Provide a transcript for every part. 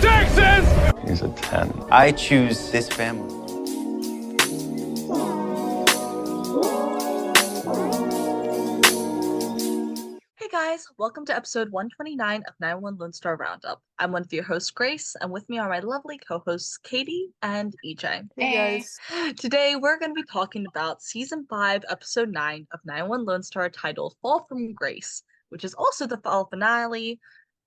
Texas! He's a 10. I choose this family. Hey guys, welcome to episode 129 of 911 Lone Star Roundup. I'm one of your hosts, Grace, and with me are my lovely co-hosts, Katie and EJ. Hey guys. Today we're going to be talking about season 5, episode 9 of 911 Lone Star titled Fall from Grace, which is also the fall finale.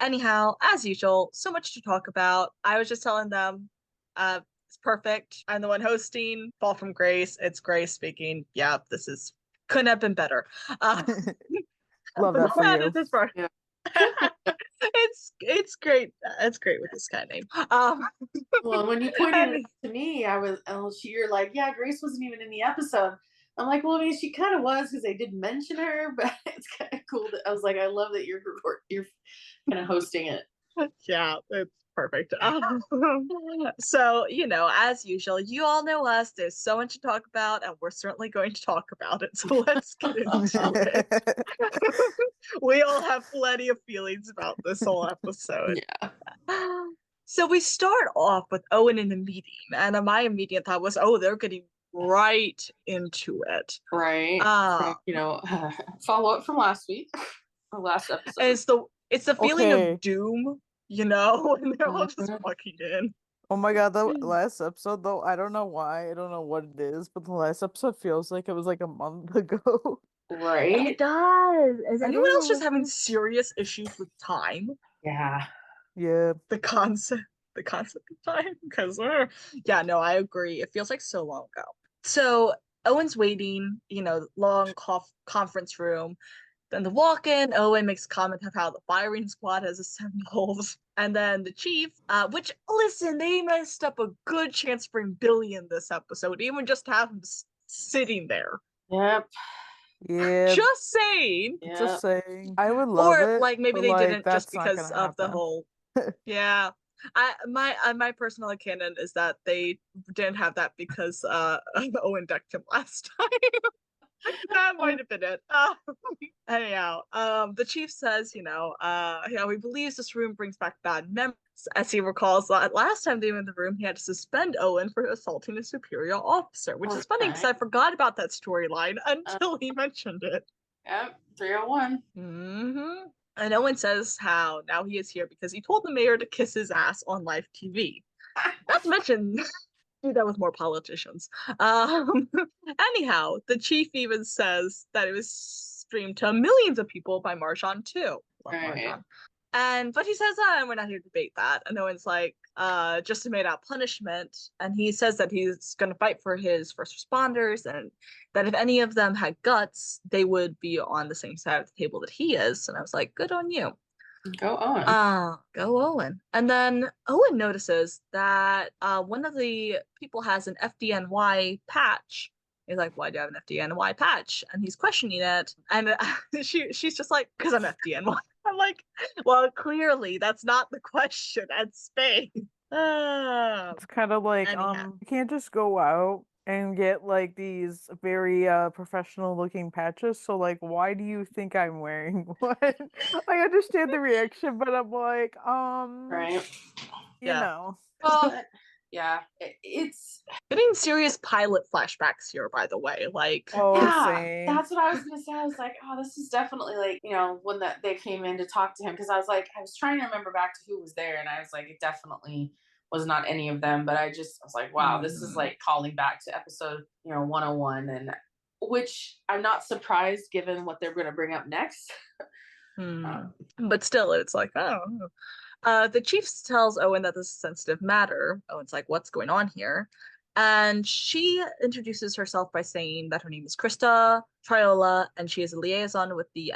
Anyhow, as usual, so much to talk about. I was just telling them, it's perfect. I'm the one hosting. Fall from Grace. It's Grace speaking. Yeah, couldn't have been better. Love that for you. This part. Yeah. It's great. It's great with this guy name. Well, when you pointed it to me, you're like, yeah, Grace wasn't even in the episode. I'm like, well, I mean, she kind of was because they did mention her, but it's kind of cool. I was like, I love that you're kind of hosting it. Yeah, it's perfect. So, as usual, you all know us. There's so much to talk about, and we're certainly going to talk about it. So let's get into it. We all have plenty of feelings about this whole episode. Yeah. So we start off with Owen in the meeting, and my immediate thought was, oh, they're getting right into it. Right. Follow up from last week, or last episode. It's the feeling Okay. of doom, and they're all just walking in. Oh my god, the last episode though, I don't know why, I don't know what it is, but the last episode feels like it was like a month ago. Right. It does. Is I anyone don't else just know. having serious issues with time? Yeah. Yeah. The concept of time? Because, I agree. It feels like so long ago. So Owen's waiting, long conference room. Then the walk-in, Owen makes a comment of how the firing squad has assembled. And then the chief, which, listen, they messed up a good chance to bring Billy in this episode, even just to have him sitting there. Yep. Yeah. Just saying. Yeah. Just saying. I would love Or it. like maybe but, they like, didn't that's just not because gonna of the happen. whole my personal canon is that they didn't have that because Owen decked him last time. That might have been it. Anyhow, the chief says, he believes this room brings back bad memories, as he recalls that last time they were in the room, he had to suspend Owen for assaulting a superior officer, which is funny because I forgot about that storyline until he mentioned it. Yep. 301. Mm-hmm. And Owen says how now he is here because he told the mayor to kiss his ass on live TV. Not to mention, do that with more politicians. Anyhow, the chief even says that it was streamed to millions of people by Marjan too. Love Right. Marjan. But he says, we're not here to debate that. And Owen's like, just to mete out punishment. And he says that he's going to fight for his first responders and that if any of them had guts, they would be on the same side of the table that he is. And I was like, good on you. Go on. Go Owen. And then Owen notices that one of the people has an FDNY patch. He's like, why do you have an FDNY patch? And he's questioning it. And she's just like, because I'm FDNY. I'm like, well, clearly that's not the question at Spain. It's kind of like, Anyhow. you can't just go out and get like these very professional looking patches. So like, why do you think I'm wearing one? I understand the reaction, but I'm like, Right. you know. Well, yeah. It's Getting serious pilot flashbacks here, by the way. Like, Same. That's what I was gonna say. I was like, oh, this is definitely like, when they came in to talk to him, because I was trying to remember back to who was there, and I was like, it definitely was not any of them, but I was like, wow, this is like calling back to episode 101, and which I'm not surprised given what they're gonna bring up next. But still, it's like, oh. The chief tells Owen that this is a sensitive matter. Owen's like, what's going on here? And she introduces herself by saying that her name is Krista Triola, and she is a liaison with the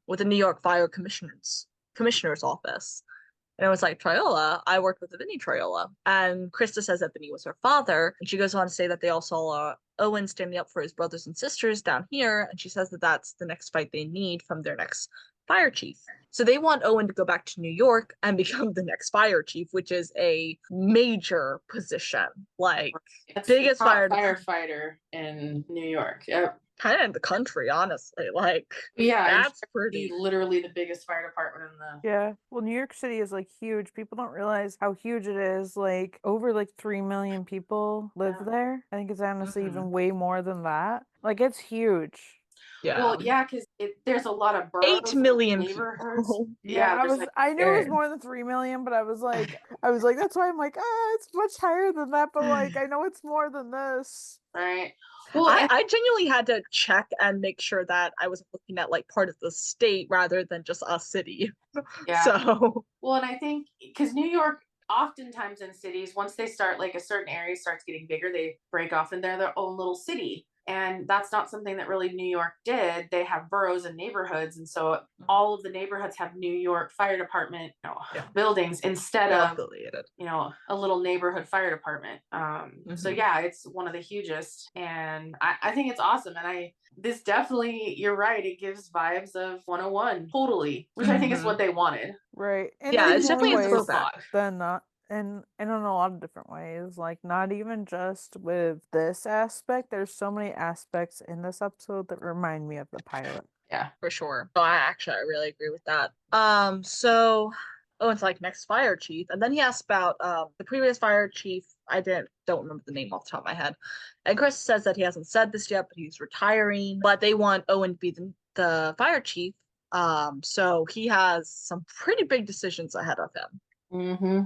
with the New York Fire Commissioner's office. And I was like, Triola? I worked with Vinny Triola. And Krista says that Vinny was her father. And she goes on to say that they all saw Owen standing up for his brothers and sisters down here. And she says that that's the next fight they need from their next fire chief. So they want Owen to go back to New York and become the next fire chief, which is a major position. Like, That's biggest the top fire firefighter in New York. Yep. kind of in the country, honestly. Like, Yeah, and that's pretty. literally the biggest fire department in the. Yeah. Well, New York City is like huge. People don't realize how huge it is. Like over like 3 million people live Yeah. there. I think it's honestly Mhm. even way more than that. Like it's huge. Yeah. Well, yeah, because there's a lot of boroughs 8 and million neighborhoods. people. Yeah, there's, like, I knew it was eh. more than 3 million, but I was like that's why I'm like, it's much higher than that, but like I know it's more than this. Right. Well, I genuinely had to check and make sure that I was looking at like part of the state rather than just a city. yeah. So Well, and I think because New York, oftentimes in cities, once they start like a certain area starts getting bigger, they break off and they're their own little city. And that's not something that really New York did. They have boroughs and neighborhoods, and so all of the neighborhoods have New York Fire Department Yeah. buildings instead they're of affiliated. a little neighborhood fire department. So Mhm. yeah, it's one of the hugest, and I think it's awesome. And this definitely, you're right, it gives vibes of 101 totally, which I think is what they wanted. Right. And Yeah, in it's more definitely a ways throwback. than not, and in a lot of different ways. Like not even just with this aspect. There's so many aspects in this episode that remind me of the pilot. Yeah. For sure. So I really agree with that. So Owen's like, next fire chief, and then he asked about the previous fire chief. I don't remember the name off the top of my head. And Chris says that he hasn't said this yet, but he's retiring. But they want Owen to be the fire chief. So he has some pretty big decisions ahead of him. Mm-hmm.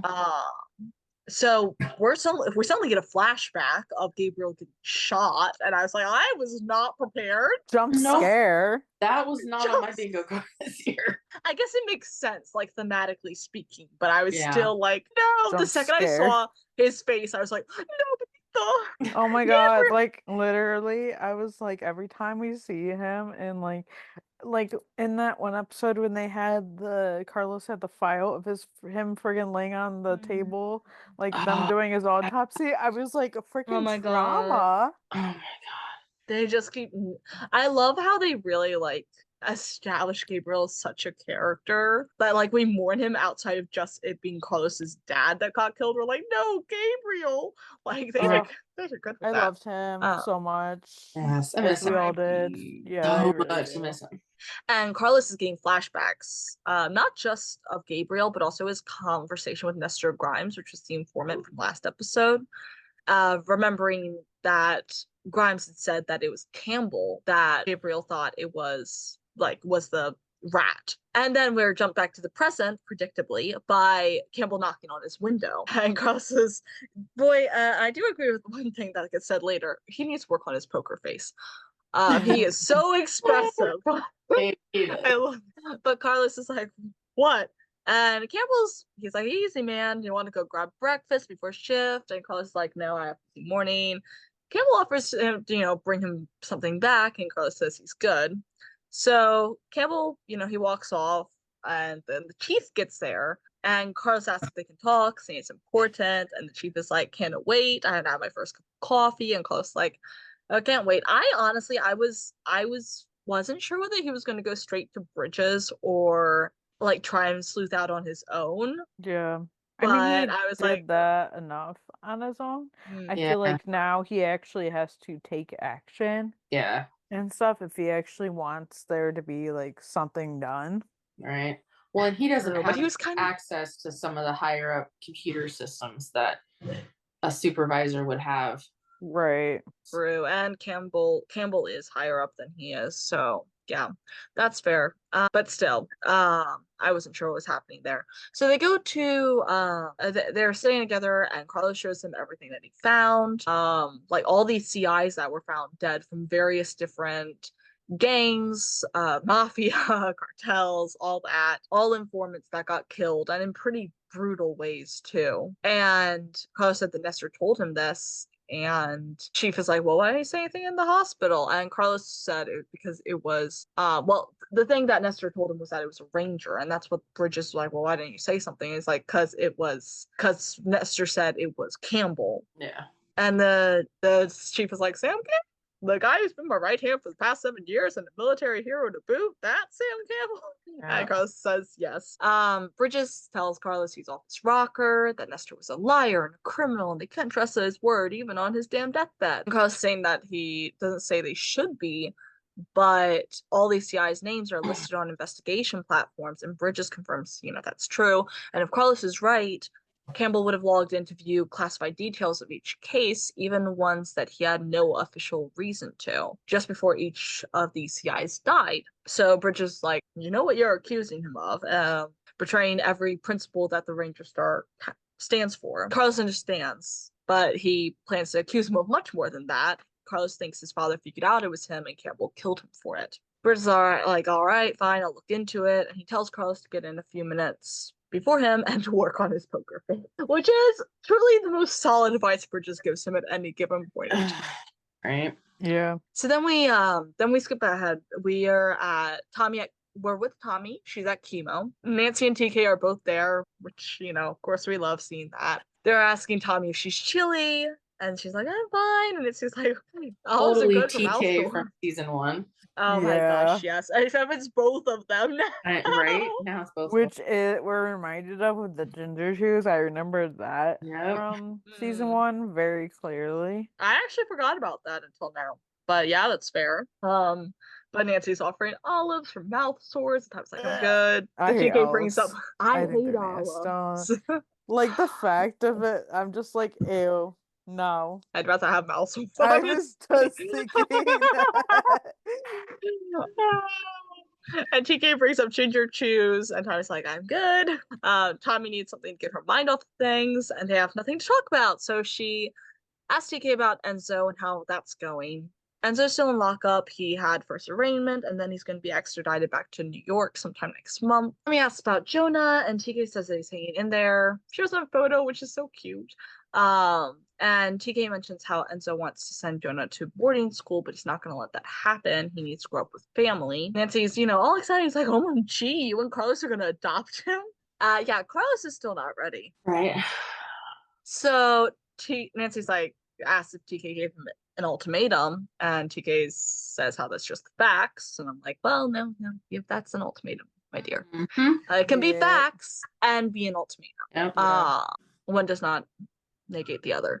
So we suddenly get a flashback of Gabriel getting shot, and I was like, I was not prepared. Jump No. scare. That was not on my Just- bingo card this year. I guess it makes sense, like thematically speaking, but I was Yeah. still like, no. The Jump second I scare. saw his face, I was like, no, but Oh my god, like literally I was like every time we see him and like in that one episode when they had Carlos had the file of him friggin' laying on the table, like them doing his autopsy, I was like a freaking my God. trauma. Oh my god. they just keep. I love how they really like establish Gabriel as such a character that like we mourn him outside of just it being Carlos's dad that got killed. We're like, no, Gabriel. Like they Ugh. are good with I that. loved him so much. Yes, I As miss we him. all did. R.I.P. Yeah, I So really much. I do. miss him. And Carlos is getting flashbacks, not just of Gabriel, but also his conversation with Nestor Grimes, which was the informant from last episode. Remembering that Grimes had said that it was Campbell that Gabriel thought it was the rat. And then we're jumped back to the present, predictably, by Campbell knocking on his window. And Carlos says, boy, I do agree with one thing that gets said later. He needs to work on his poker face. He is so expressive. But Carlos is like, what? And he's like, easy, man. You want to go grab breakfast before shift? And Carlos is like, no, I have to do morning. Campbell offers him to, bring him something back, and Carlos says he's good. So Campbell, he walks off, and then the chief gets there, and Carlos asks if they can talk, saying it's important, and the chief is like, can't wait. I had to have my first cup of coffee, and Carlos is like, I can't wait. I wasn't sure whether he was going to go straight to Bridges or like try and sleuth out on his own. Yeah. But I mean, he I was did like, that enough on his own. I feel like now he actually has to take action Yeah. and stuff if he actually wants there to be like something done. Right. Well, and he doesn't True, have but he was kind of access to some of the higher up computer systems that a supervisor would have. Right. true, and Campbell is higher up than he is, so yeah, that's fair. But still, I wasn't sure what was happening there. So they go to they're sitting together, and Carlos shows him everything that he found, like all these CIs that were found dead from various different gangs, mafia, cartels, all that, all informants that got killed, and in pretty brutal ways too. And Carlos said that Nestor told him this, and Chief is like, well, why didn't you say anything in the hospital? And Carlos said it because it was the thing that Nestor told him was that it was a ranger, and that's what Bridges was like, well, why didn't you say something? It's like because Nestor said it was Campbell. Yeah. And the chief was like, Sam Campbell? the guy who's been my right hand for the past 7 years and a military hero to boot, that's Sam Campbell. Yeah. And Carlos says yes. Bridges tells Carlos he's off his rocker, that Nestor was a liar and a criminal, and they couldn't trust his word even on his damn deathbed. And Carlos saying that he doesn't say they should be, but all these CI's names are listed on investigation platforms, and Bridges confirms, that's true. And if Carlos is right, Campbell would have logged in to view classified details of each case, even ones that he had no official reason to, just before each of these CIs died. So Bridges like, you know what you're accusing him of, betraying every principle that the Ranger Star stands for. Carlos understands, but he plans to accuse him of much more than that. Carlos thinks his father figured out it was him and Campbell killed him for it. Bridges are like, all right, fine, I'll look into it. And he tells Carlos to get in a few minutes before him and to work on his poker face, which is truly the most solid advice Bridges gives him at any given point. Right. Yeah. So then we skip ahead. We're with Tommy. She's at chemo. Nancy and TK are both there, which, of course we love seeing that. They're asking Tommy if she's chilly, and she's like, I'm fine. And it's just like, oh, Totally good from TK Maelstrom. from season 1. Oh my gosh, Yeah. yes. Except it's both of them now. Right? Now it's both. Which we're reminded of with the ginger shoes. I remember that Yep. from season Mm. 1 very clearly. I actually forgot about that until now. But yeah, that's fair. But Nancy's offering olives for mouth sores. And I was like, I'm good. I The hate TK brings up, olives. I think hate they're olives. Like the fact of it, I'm just like, ew, no. I'd rather have mouth sores. I was just thinking that. And TK brings up ginger chews, and Tommy's like, I'm good. Tommy needs something to get her mind off things, and they have nothing to talk about. So she asks TK about Enzo and how that's going. Enzo's still in lockup. He had first arraignment, and then he's going to be extradited back to New York sometime next month. Tommy asks about Jonah, and TK says that he's hanging in there. Shows him a photo, which is so cute. And TK mentions how Enzo wants to send Jonah to boarding school, but he's not going to let that happen. He needs to grow up with family. Nancy's, all excited. He's like, OMG, you and Carlos are going to adopt him? Yeah, Carlos is still not ready. Right. So Nancy's like, asked if TK gave him an ultimatum, and TK says how that's just the facts. And I'm like, well, no, if that's an ultimatum, my dear. Mm-hmm. It can be Yeah. facts and be an ultimatum. Yep. One does not negate the other.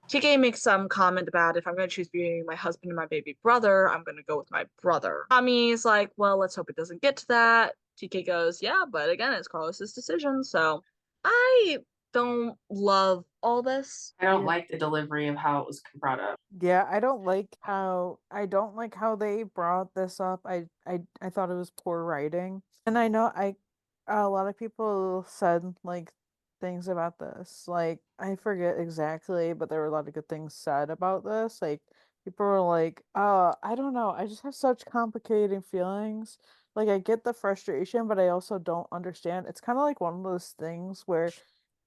TK makes some comment about if I'm going to choose between my husband and my baby brother, I'm going to go with my brother. Tommy's like, well, let's hope it doesn't get to that. TK goes, yeah, but again, it's Carlos's decision. So I don't love all this. I don't like the delivery of how it was brought up. Yeah, I don't like how they brought this up. I thought it was poor writing. And I know a lot of people said like things about this. Like I forget exactly, but there were a lot of good things said about this. Like people were like, I don't know, I just have such complicating feelings. Like I get the frustration, but I also don't understand. It's kind of like one of those things where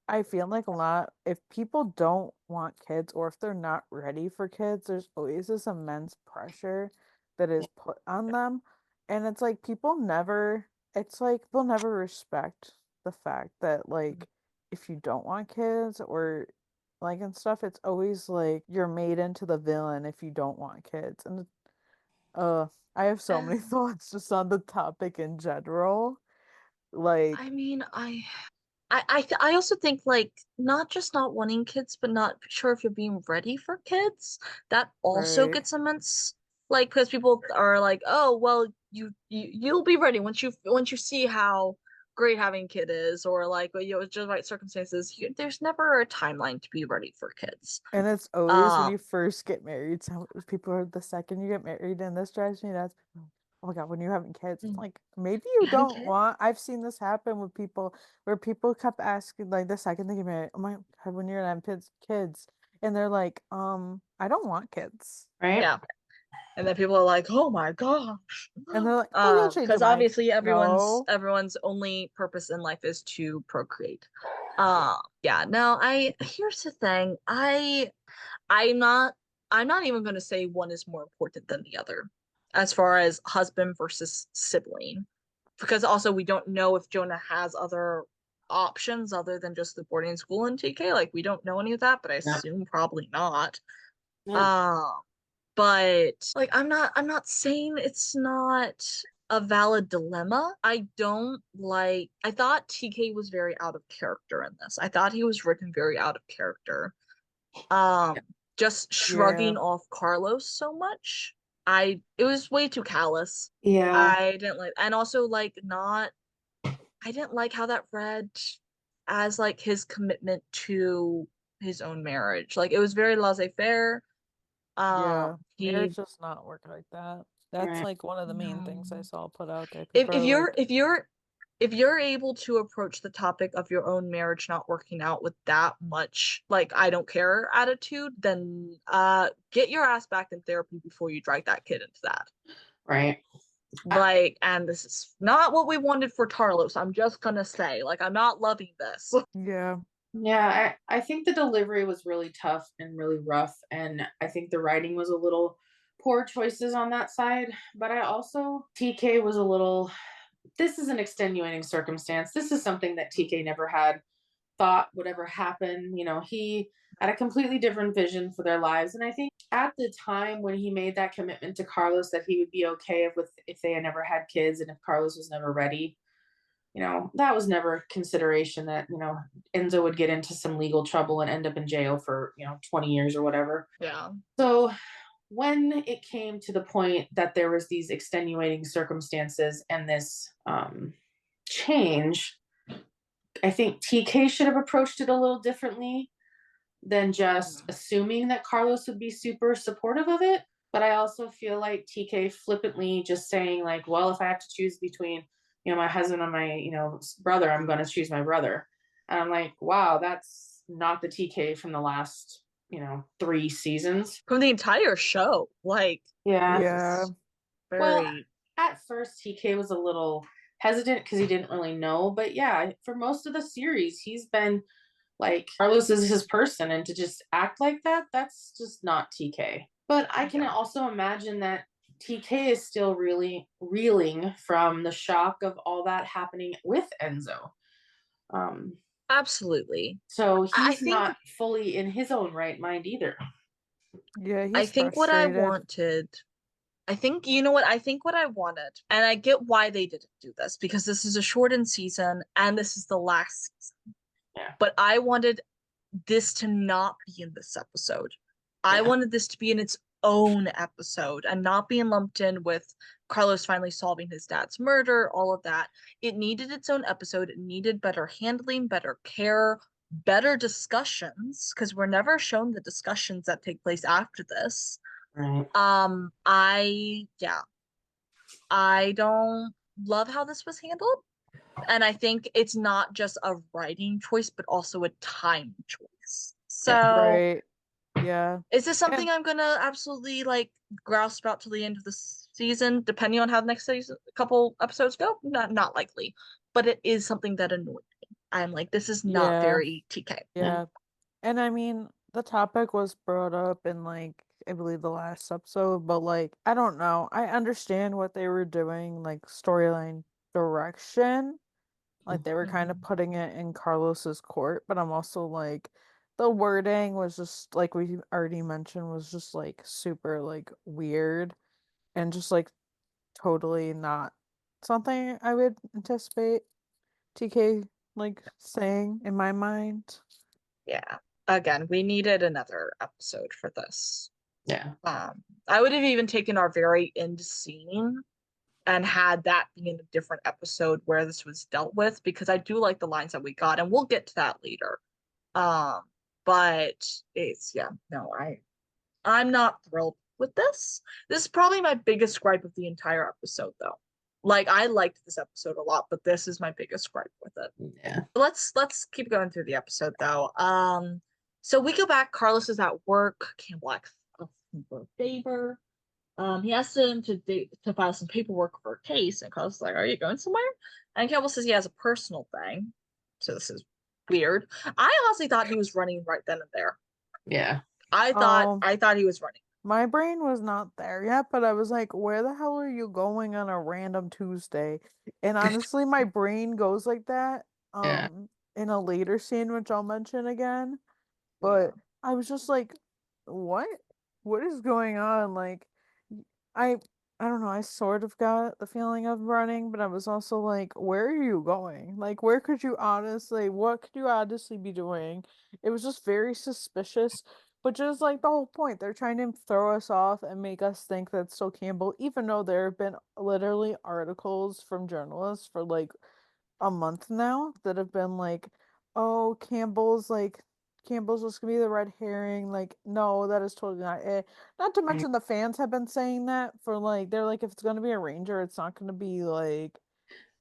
I feel like a lot, if people don't want kids or if they're not ready for kids, there's always this immense pressure that is put on them. And it's like it's like they'll never respect the fact that like if you don't want kids or like and stuff, it's always like you're made into the villain if you don't want kids. And I have so many thoughts just on the topic in general. Like I mean, I also think like not just not wanting kids, but not sure if you're being ready for kids. That also Right. gets immense, like because people are like, oh well, you'll be ready once you see how great having a kid is, or like just right circumstances. There's never a timeline to be ready for kids. And it's always when Um, you first get married. Some people are the second you get married, and this drives me nuts. People, oh my god, when you're having kids, it's Mm. like maybe you Having don't kids? want. I've seen this happen with people where people kept asking, like the second they get married, oh my god, when you're gonna have kids, and they're like, I don't want kids, Right. Yeah. And then people are like, "Oh my gosh!" and they're like, oh, you'll change your Because mind. obviously No. everyone's only purpose in life is to procreate. Yeah. No, here's the thing. I'm not even going to say one is more important than the other, as far as husband versus sibling, because also we don't know if Jonah has other options other than just the boarding school in TK. Like we don't know any of that, but I Yeah. assume probably not. Yeah. but like I'm not saying it's not a valid dilemma. I thought TK was very out of character in this. I thought he was written very out of character. Um, just shrugging Yeah. off Carlos so much. It was way too callous. Yeah. I didn't like, and also like not I didn't like how that read as like his commitment to his own marriage. Like it was very laissez-faire. Yeah. He Marriage does not work like that. That's Right. like one of the main things I no. saw put out there. If People if are you're like, if you're able to approach the topic of your own marriage not working out with that much like I don't care attitude, then get your ass back in therapy before you drag that kid into that. Right. Like, and this is not what we wanted for Tarlos. I'm just gonna say, like, I'm not loving this. yeah, Yeah, I think the delivery was really tough and really rough, and I think the writing was a little poor choices on that side. But I also TK was a little. This is an extenuating circumstance. This is something that TK never had thought would ever happen. You know, he had a completely different vision for their lives, and I think at the time when he made that commitment to Carlos that he would be okay if they had never had kids and if Carlos was never ready, that was never a consideration that, Enzo would get into some legal trouble and end up in jail for, 20 years or whatever. Yeah. So when it came to the point that there was these extenuating circumstances and this change, I think TK should have approached it a little differently than just assuming that Carlos would be super supportive of it. But I also feel like TK flippantly just saying like, well, if I have to choose between, my husband and my, brother, I'm going to choose my brother. And I'm like, wow, that's not the TK from the last, 3 seasons. From the entire show. Like, Yeah. yeah, Well, very at first TK was a little hesitant because he didn't really know. But yeah, for most of the series, he's been like Carlos is his person, and to just act like that, that's just not TK. But I can also imagine that TK is still really reeling from the shock of all that happening with Enzo. absolutely. So I he's think not fully in his own right mind either. yeah, I he's think what I frustrated. wanted I think you know what I think what I wanted, and I get why they didn't do this because this is a shortened season and this is the last season. Yeah. But I wanted this to not be in this episode. I Yeah. wanted this to be in its own episode and not being lumped in with Carlos finally solving his dad's murder, all of that. It needed its own episode. It needed better handling, better care, better discussions, because we're never shown the discussions that take place after this. Right. I don't love how this was handled. And I think it's not just a writing choice, but also a time choice. So Right. Yeah. is this something And I'm gonna absolutely like grouse about till the end of the season, depending on how the next season, couple episodes go? Not likely, but it is something that annoyed me. I'm like, this is not yeah, very TK. yeah. And I mean, the topic was brought up in like I believe the last episode, but like I don't know. I understand what they were doing, like storyline direction. Like they were kind of putting it in Carlos's court, but I'm also like the wording was just like we already mentioned was just like super like weird and just like totally not something I would anticipate TK like saying in my mind. Yeah. Again, we needed another episode for this. Yeah. I would have even taken our very end scene and had that be in a different episode where this was dealt with because I do like the lines that we got, and we'll get to that later. But I'm not thrilled with this. This is probably my biggest gripe of the entire episode, though. Like I liked this episode a lot, but this is my biggest gripe with it. Yeah. Let's keep going through the episode though. So we go back. Carlos is at work. Campbell asks for a favor. He asks him to file some paperwork for a case, and Carlos is like, "Are you going somewhere?" And Campbell says he has a personal thing. So this is weird. I honestly thought he was running right then and there. Yeah. I thought he was running. My brain was not there yet, but I was like, where the hell are you going on a random Tuesday? And honestly, my brain goes like that Yeah. in a later scene, which I'll mention again. But I was just like, what? what is going on? Like, I I don't know, I sort of got the feeling of running, but I was also like, where are you going? Like, where could you honestly, what could you honestly be doing? It was just very suspicious, but just like the whole point, they're trying to throw us off and make us think that it's still Campbell, even though there have been literally articles from journalists for like a month now that have been like, oh, Campbell's just gonna be the red herring. Like, no, that is totally not it. Not to mention the fans have been saying that for like they're like if it's gonna be a Ranger, it's not gonna be like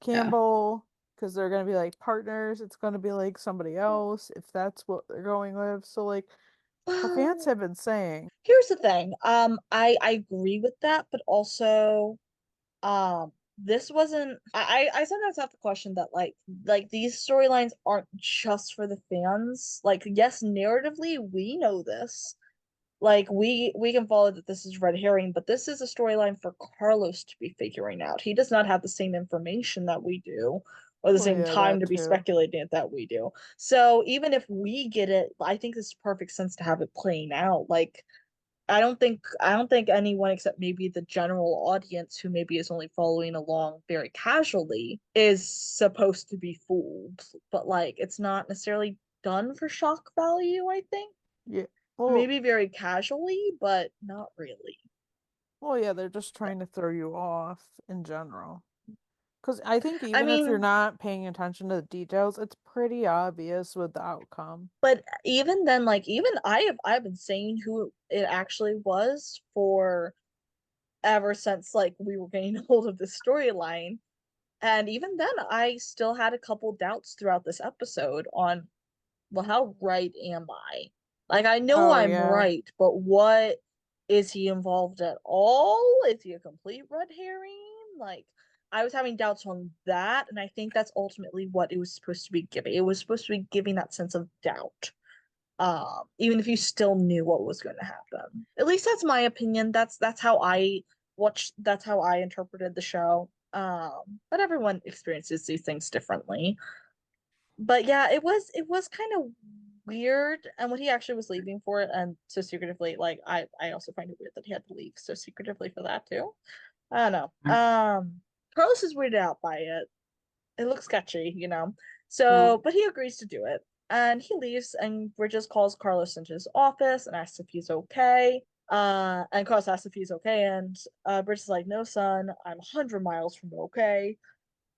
Yeah. Campbell because they're gonna be like partners. It's gonna be like somebody else if that's what they're going with. So like the fans have been saying. Here's the thing. I agree with that, but also, this wasn't. I sometimes have to question that, like these storylines aren't just for the fans. Like, yes, narratively, we know this. Like, we can follow that this is red herring, but this is a storyline for Carlos to be figuring out. He does not have the same information that we do, or the Well, same yeah, time that to be too. speculating it that we do. So even if we get it, I think this is perfect sense to have it playing out. Like, I don't think anyone except maybe the general audience who maybe is only following along very casually is supposed to be fooled. But like, it's not necessarily done for shock value, I think. Yeah. Well, Maybe very casually, but not really. well, yeah, they're just trying to throw you off in general. Because I think I even if you're mean, not paying attention to the details, it's pretty obvious with the outcome. but even then, like, even I've been saying who it actually was for ever since like we were getting hold of the storyline. And even then, I still had a couple doubts throughout this episode on, well, how right am I? Like, I know Oh I'm yeah. right, but what, is he involved at all? Is he a complete red herring? Like, I was having doubts on that, and I think that's ultimately what it was supposed to be giving. It was supposed to be giving that sense of doubt. Even if you still knew what was going to happen. At least that's my opinion. That's how I watched. That's how I interpreted the show. But everyone experiences these things differently. But yeah, it was kind of weird. And when he actually was leaving for it, and so secretively, like I also find it weird that he had to leave so secretively for that too. I don't know. Carlos is weirded out by it. It looks sketchy. Mm. So, but he agrees to do it. And he leaves, and Bridges calls Carlos into his office and asks if he's okay. And Carlos asks if he's okay, and Bridges is like, "No, son, I'm 100 miles from okay."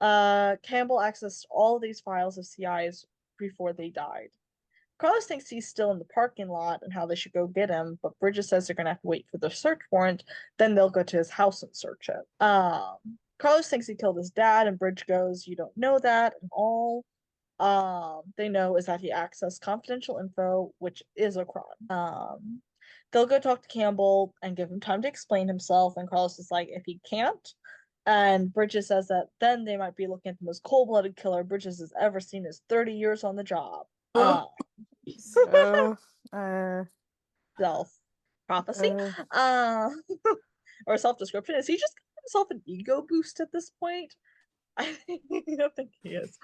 Campbell accessed all of these files of CIs before they died. Carlos thinks he's still in the parking lot and how they should go get him, but Bridges says they're gonna have to wait for the search warrant, then they'll go to his house and search it. Carlos thinks he killed his dad, and Bridge goes, "You don't know that," and all they know is that he accessed confidential info, which is a crime. They'll go talk to Campbell and give him time to explain himself, and Carlos is like, if he can't, and Bridges says that then they might be looking at the most cold-blooded killer Bridges has ever seen in his 30 years on the job. Oh, jeez. Uh, uh, Self prophecy, uh, uh, or self description. Is he just giving himself an ego boost at this point? I don't think he is.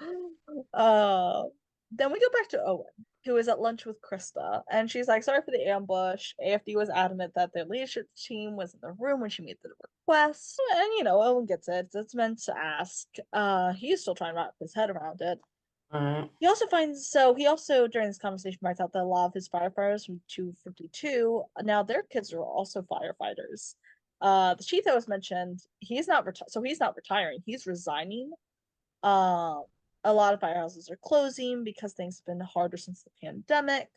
Uh, then we go back to Owen, who is at lunch with Krista, and she's like, "Sorry for the ambush. AFD was adamant that their leadership team was in the room when she made the request." And Owen gets it. It's meant to ask. He's still trying to wrap his head around it. Alright. He also during this conversation points out that a lot of his firefighters from 252 now their kids are also firefighters. The chief that was mentioned, he's not he's not retiring, he's resigning. Um, a lot of firehouses are closing because things have been harder since the pandemic.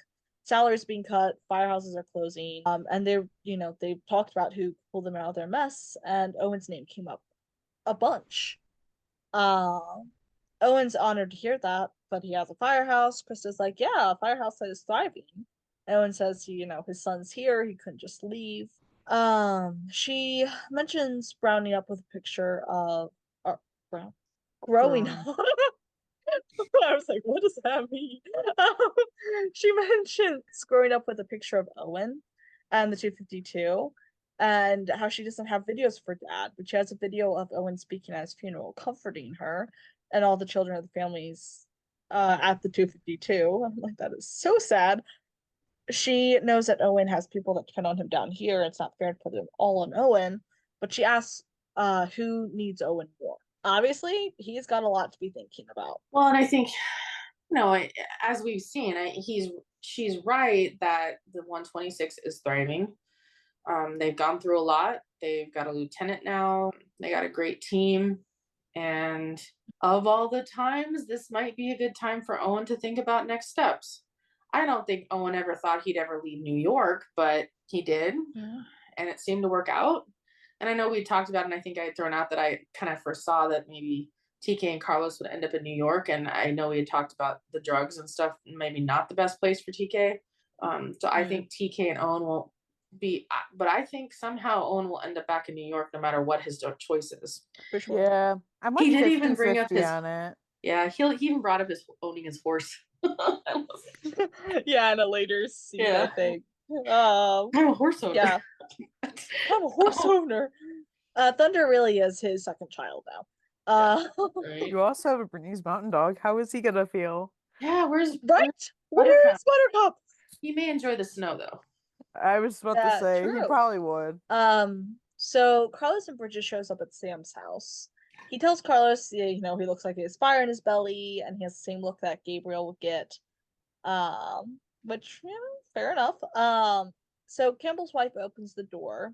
Salaries being cut, firehouses are closing. And they've talked about who pulled them out of their mess, and Owen's name came up a bunch. Um, Owen's honored to hear that, but he has a firehouse. Krista's like, yeah, a firehouse that is thriving. Owen says his son's here, he couldn't just leave. She mentions browning up with a picture of brown growing growing. up. I was like, what does that mean? Um, she mentions growing up with a picture of Owen and the 252, and how she doesn't have videos for dad, but she has a video of Owen speaking at his funeral, comforting her and all the children of the families at the 252. I'm like, that is so sad. she knows that Owen has people that depend on him down here. It's not fair to put them all on Owen, but she asks who needs Owen more. Obviously, he's got a lot to be thinking about. Well, and I think, as we've seen, she's right that the 126 is thriving. They've gone through a lot. They've got a lieutenant now. They got a great team. And of all the times, this might be a good time for Owen to think about next steps. I don't think Owen ever thought he'd ever leave New York, but he did. Yeah. And it seemed to work out. And I know we talked about, and I think I had thrown out that I kind of foresaw that maybe TK and Carlos would end up in New York. And I know we had talked about the drugs and stuff, maybe not the best place for TK. So I think TK and Owen will be, but I think somehow Owen will end up back in New York no matter what his choice is. For sure. Yeah, I'm like He did even bring up 50-50 his- on it. Yeah, he even brought up his owning his horse. I love it. Yeah, in a later scene, I Yeah. think. I'm a horse owner. Yeah. I'm a horse owner. Thunder really is his second child now. Right. You also have a Bernese Mountain Dog. How is he gonna feel? Yeah, where's Right? Where Buttercup? is Buttercup? He may enjoy the snow though. I was about to say he True. probably would. So Carlos and Bridget shows up at Sam's house. He tells Carlos, he looks like he has fire in his belly, and he has the same look that Gabriel would get. Which, fair enough. So Campbell's wife opens the door,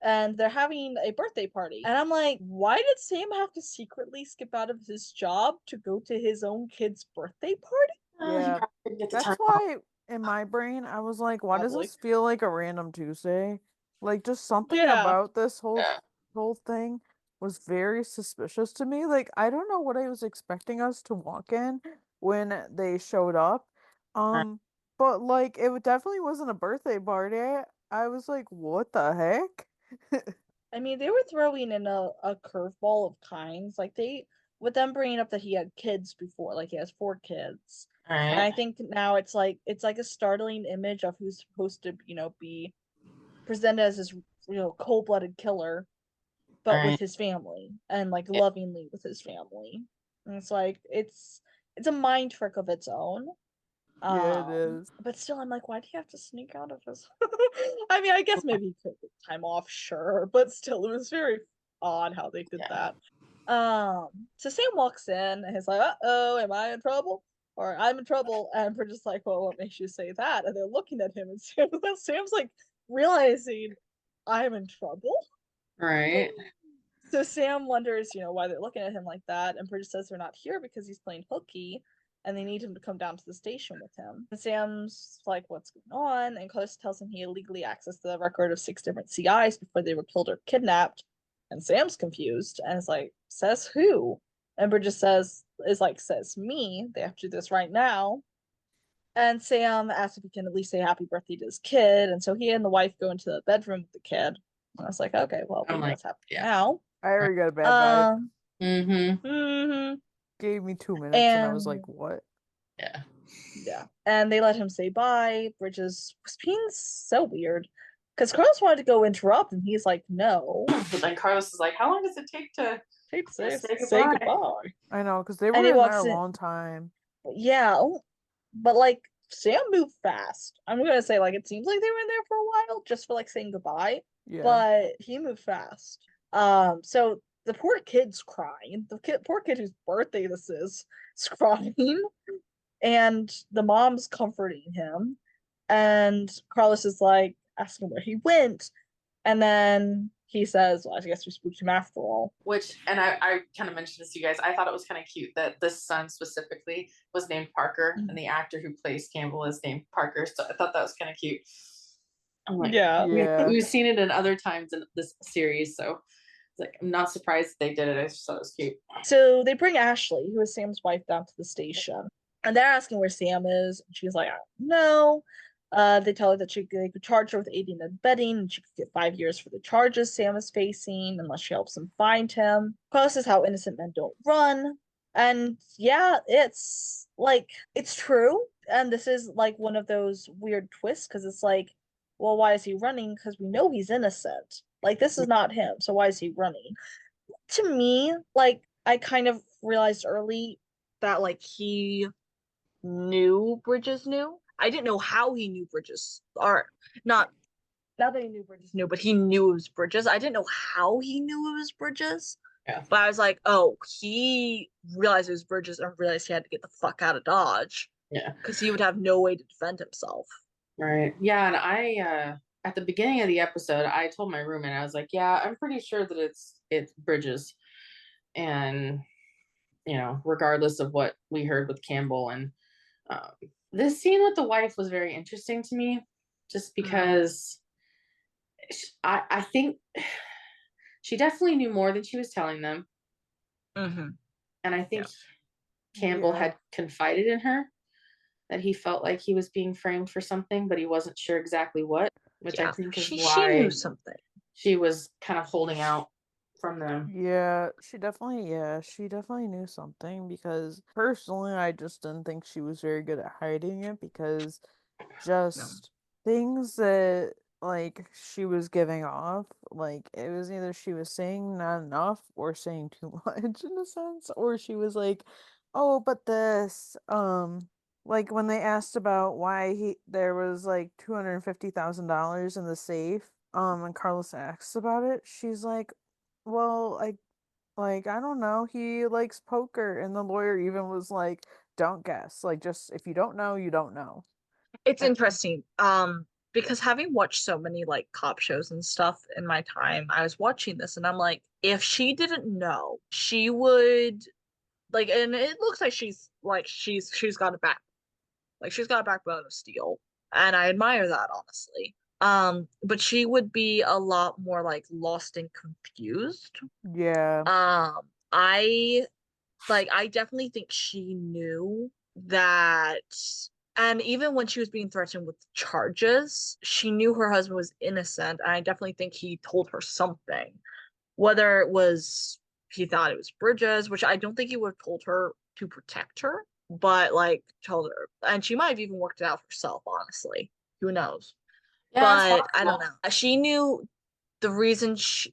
and they're having a birthday party. And I'm like, why did Sam have to secretly skip out of his job to go to his own kid's birthday party? He Yeah, probably didn't get the That's time off. why in my brain I was like, why does Probably. this feel like a random Tuesday? Like just something Yeah. about this Yeah. whole thing was very suspicious to me. Like I don't know what I was expecting us to walk in when they showed up. But like it definitely wasn't a birthday party. I was like, what the heck? I mean, they were throwing in a curveball of kinds. Like with them bringing up that he had kids before, like he has 4 kids. All And I right. think now it's like a startling image of who's supposed to, be presented as this, cold-blooded killer, but with Right. his family and like Yeah. lovingly with his family. And it's like it's a mind trick of its own. Yeah, it is. But still, I'm like, why do you have to sneak out of his? I mean, I guess maybe he took time off, sure, but still, it was very odd how they did Yeah. that. So Sam walks in and he's like, "Uh-oh, am I in trouble?" Or "I'm in trouble," and we're just like, "Well, what makes you say that?" And they're looking at him, and Sam's like realizing I'm in trouble. Right. So Sam wonders, why they're looking at him like that, and Bridget says they're not here because he's playing hooky, and they need him to come down to the station with him. And Sam's like, "What's going on?" And Carlos tells him he illegally accessed the record of 6 different CIs before they were killed or kidnapped. And Sam's confused and is like, "Says who?" And Bridget says me. They have to do this right now. And Sam asks if he can at least say happy birthday to his kid, and so he and the wife go into the bedroom with the kid. And I was like, okay, well, I'm like, what's happening yeah. now? I already got a bad vibe. Mm-hmm. Mhm. Gave me 2 minutes and I was like, And what? Yeah. yeah, and they let him say bye. Bridges was being so weird because Carlos wanted to go interrupt, and he's like, "No, But then Carlos is like, how long does it take to say say goodbye?" goodbye." I know, because they were And he in walks there a in. long time. Yeah, but like Sam moved fast. I'm gonna say like it seems like they were in there for a while just for like saying goodbye, Yeah. but he moved fast. So the poor kid's crying. Poor kid whose birthday this is crying, and the mom's comforting him, and Carlos is like asking where he went, and then he says, "Well, I guess we spooked him after all." Which, and I kind of mentioned this to you guys, I thought it was kind of cute that this son specifically was named Parker, and the actor who plays Campbell is named Parker. So I thought that was kind of cute. I'm like, Yeah. Yeah. we've seen it in other times in this series, so it's like I'm not surprised they did it. I just thought it was cute. So they bring Ashley, who is Sam's wife, down to the station, and they're asking where Sam is, and she's like, "I don't know." They tell her that they could charge her with aiding and abetting, and she could get 5 years for the charges Sam is facing unless she helps them find him. Carlos says how innocent men don't run, and yeah, it's like it's true, and this is like one of those weird twists because it's like, well, why is he running? Because we know he's innocent. Like this is not him, so why is he running? To me, like I kind of realized early that like he knew Bridges knew, I didn't know how he knew Bridges, or not that he knew Bridges knew, but he knew it was Bridges. I didn't know how he knew it was Bridges. Yeah. But I was like, oh, he realized it was Bridges and realized he had to get the fuck out of Dodge. Yeah. Because he would have no way to defend himself. Right. Yeah, and I at the beginning of the episode, I told my roommate, I was like, yeah, I'm pretty sure that it's Bridges. And regardless of what we heard with Campbell, and this scene with the wife was very interesting to me, just because I think she definitely knew more than she was telling them. Mm-hmm. And I think Campbell had confided in her that he felt like he was being framed for something, but he wasn't sure exactly what, which I think is she why knew something. she was kind of holding out from them. Yeah, she definitely knew something, because personally I just didn't think she was very good at hiding it, because just things that like she was giving off, like it was either she was saying not enough or saying too much in a sense, or she was like, oh, but this like when they asked about why there was like $250,000 in the safe, and Carlos asks about it, she's like, well, I don't know, he likes poker, and the lawyer even was like, don't guess, like, just if you don't know, you don't know. It's interesting. Because having watched so many like cop shows and stuff in my time, I was watching this and I'm like, if she didn't know, she would like, and it looks like she's got a backbone of steel, and I admire that, honestly. But she would be a lot more like lost and confused. Yeah. I definitely think she knew that, and even when she was being threatened with charges, she knew her husband was innocent, and I definitely think he told her something. Whether it was he thought it was Bridges, which I don't think he would have told her to protect her, but like told her, and she might have even worked it out herself, honestly. Who knows? Yeah, it's But I don't possible. know. She knew the reason she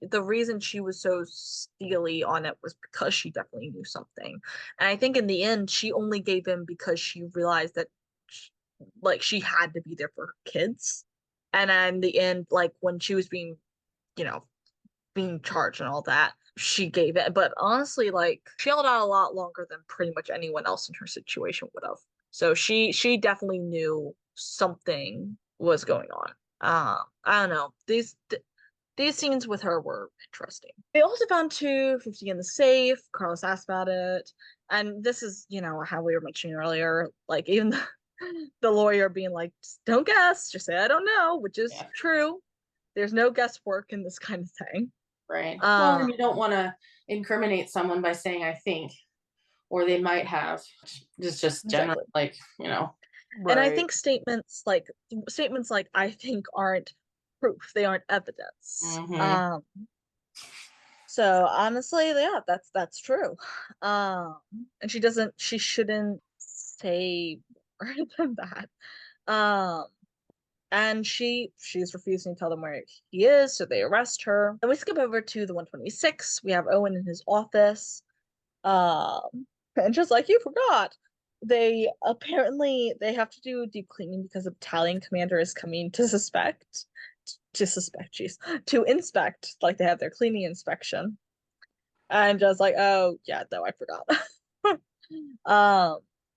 was so steely on it was because she definitely knew something. And I think in the end she only gave in because she realized that she had to be there for her kids. And in the end, like when she was you know being charged and all that, she gave it. But honestly, like she held out a lot longer than pretty much anyone else in her situation would have. So she definitely knew something was going on. I don't know. These scenes with her were interesting. They also found 250 in the safe. Carlos asked about it. And this is, how we were mentioning earlier, like even the lawyer being like, just don't guess, just say I don't know, which is true. There's no guesswork in this kind of thing. Right. Well, and you don't want to incriminate someone by saying I think, or they might have. It's just generally like, And I think statements like I think aren't proof. They aren't evidence. So honestly, yeah, that's true. And she shouldn't say more than that. And she's refusing to tell them where he is, so they arrest her. Then we skip over to the 126. We have Owen in his office. And just like you forgot, they have to do deep cleaning because the battalion commander is coming to inspect, like they have their cleaning inspection. And just like, oh yeah, no, I forgot.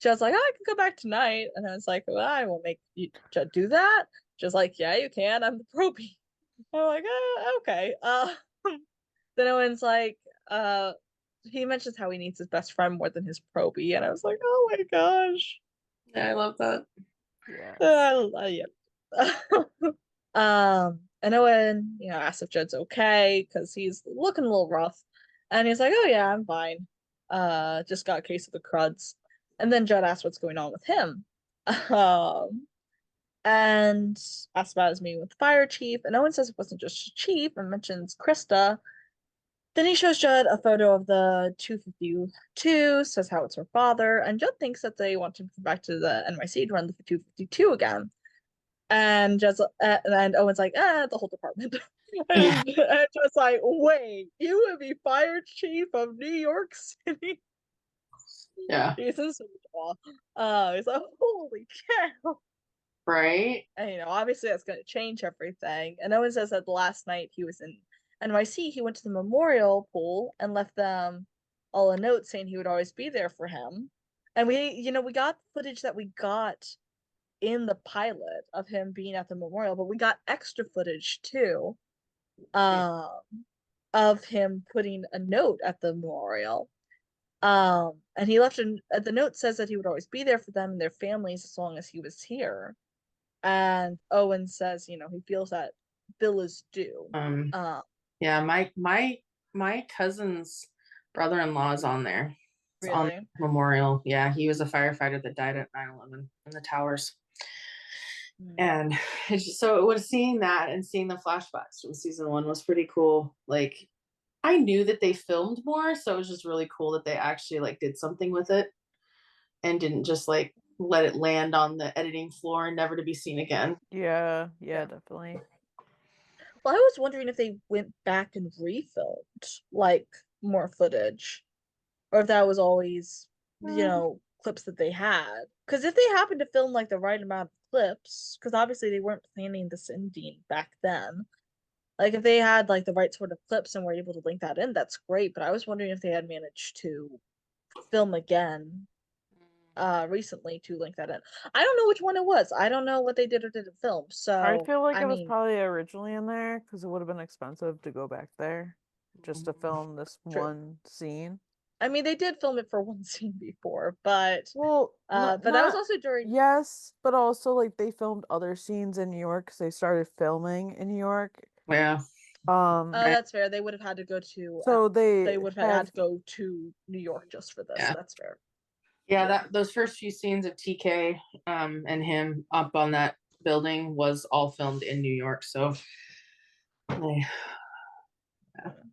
Just like, oh, I can go back tonight, and I was like, well, I will make you do that. Just like, yeah, you can. I'm the probie. I'm like, okay. Then Owen's like, he mentions how he needs his best friend more than his probie, and I was like, oh my gosh. Yeah, I love that. Yeah. And Owen, asks if Judd's okay because he's looking a little rough, and he's like, oh yeah, I'm fine. Just got a case of the cruds. And then Judd asks what's going on with him. And asks about his meeting with the fire chief, and Owen says it wasn't just chief and mentions Krista. Then he shows Judd a photo of the 252, says how it's her father, and Judd thinks that they want him to come back to the NYC to run the 252 again. And and Owen's like, the whole department. And Judd's like, wait, you would be fire chief of New York City? Yeah. He's in so much awe. He's like, holy cow. Right? And obviously that's going to change everything. And Owen says that last night he was in NYC, he went to the memorial pool and left them all a note saying he would always be there for him. And we got footage that we got in the pilot of him being at the memorial, but we got extra footage too, um, of him putting a note at the memorial. And he left the note says that he would always be there for them and their families as long as he was here. And Owen says, he feels that Bill is due. Yeah, my cousin's brother-in-law is on there. It's on Really? memorial. Yeah, he was a firefighter that died at 9/11 in the towers. And so it was seeing that and seeing the flashbacks from season 1 was pretty cool. Like, I knew that they filmed more, so it was just really cool that they actually like did something with it and didn't just like let it land on the editing floor and never to be seen again. Yeah, Yeah. definitely. Well, I was wondering if they went back and refilmed like more footage, or if that was always, clips that they had. Because if they happened to film like the right amount of clips, because obviously they weren't planning this ending back then. Like if they had like the right sort of clips and were able to link that in, that's great. But I was wondering if they had managed to film again recently to link that in. I don't know which one it was. I don't know what they did or didn't film. So I feel like I it was mean, probably originally in there because it would have been expensive to go back there just to film this True. one scene. I mean, they did film it for one scene before, but Well, but that was also during. Yes, but also like they filmed other scenes in New York because they started filming in New York. Yeah. Oh, that's fair. They would have had to go to. So they would have had to go to New York just for this. Yeah. That's fair. Yeah, those first few scenes of TK and him up on that building was all filmed in New York. So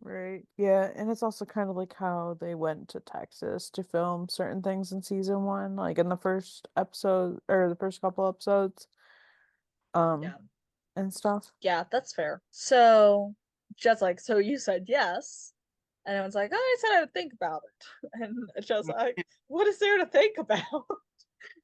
Right. Yeah, and it's also kind of like how they went to Texas to film certain things in season 1, like in the first episode or the first couple episodes. Yeah. And stuff. Yeah, that's fair. So Jed's like, so you said yes. And everyone's like, oh, I said I would think about it. And Jed's like, what is there to think about?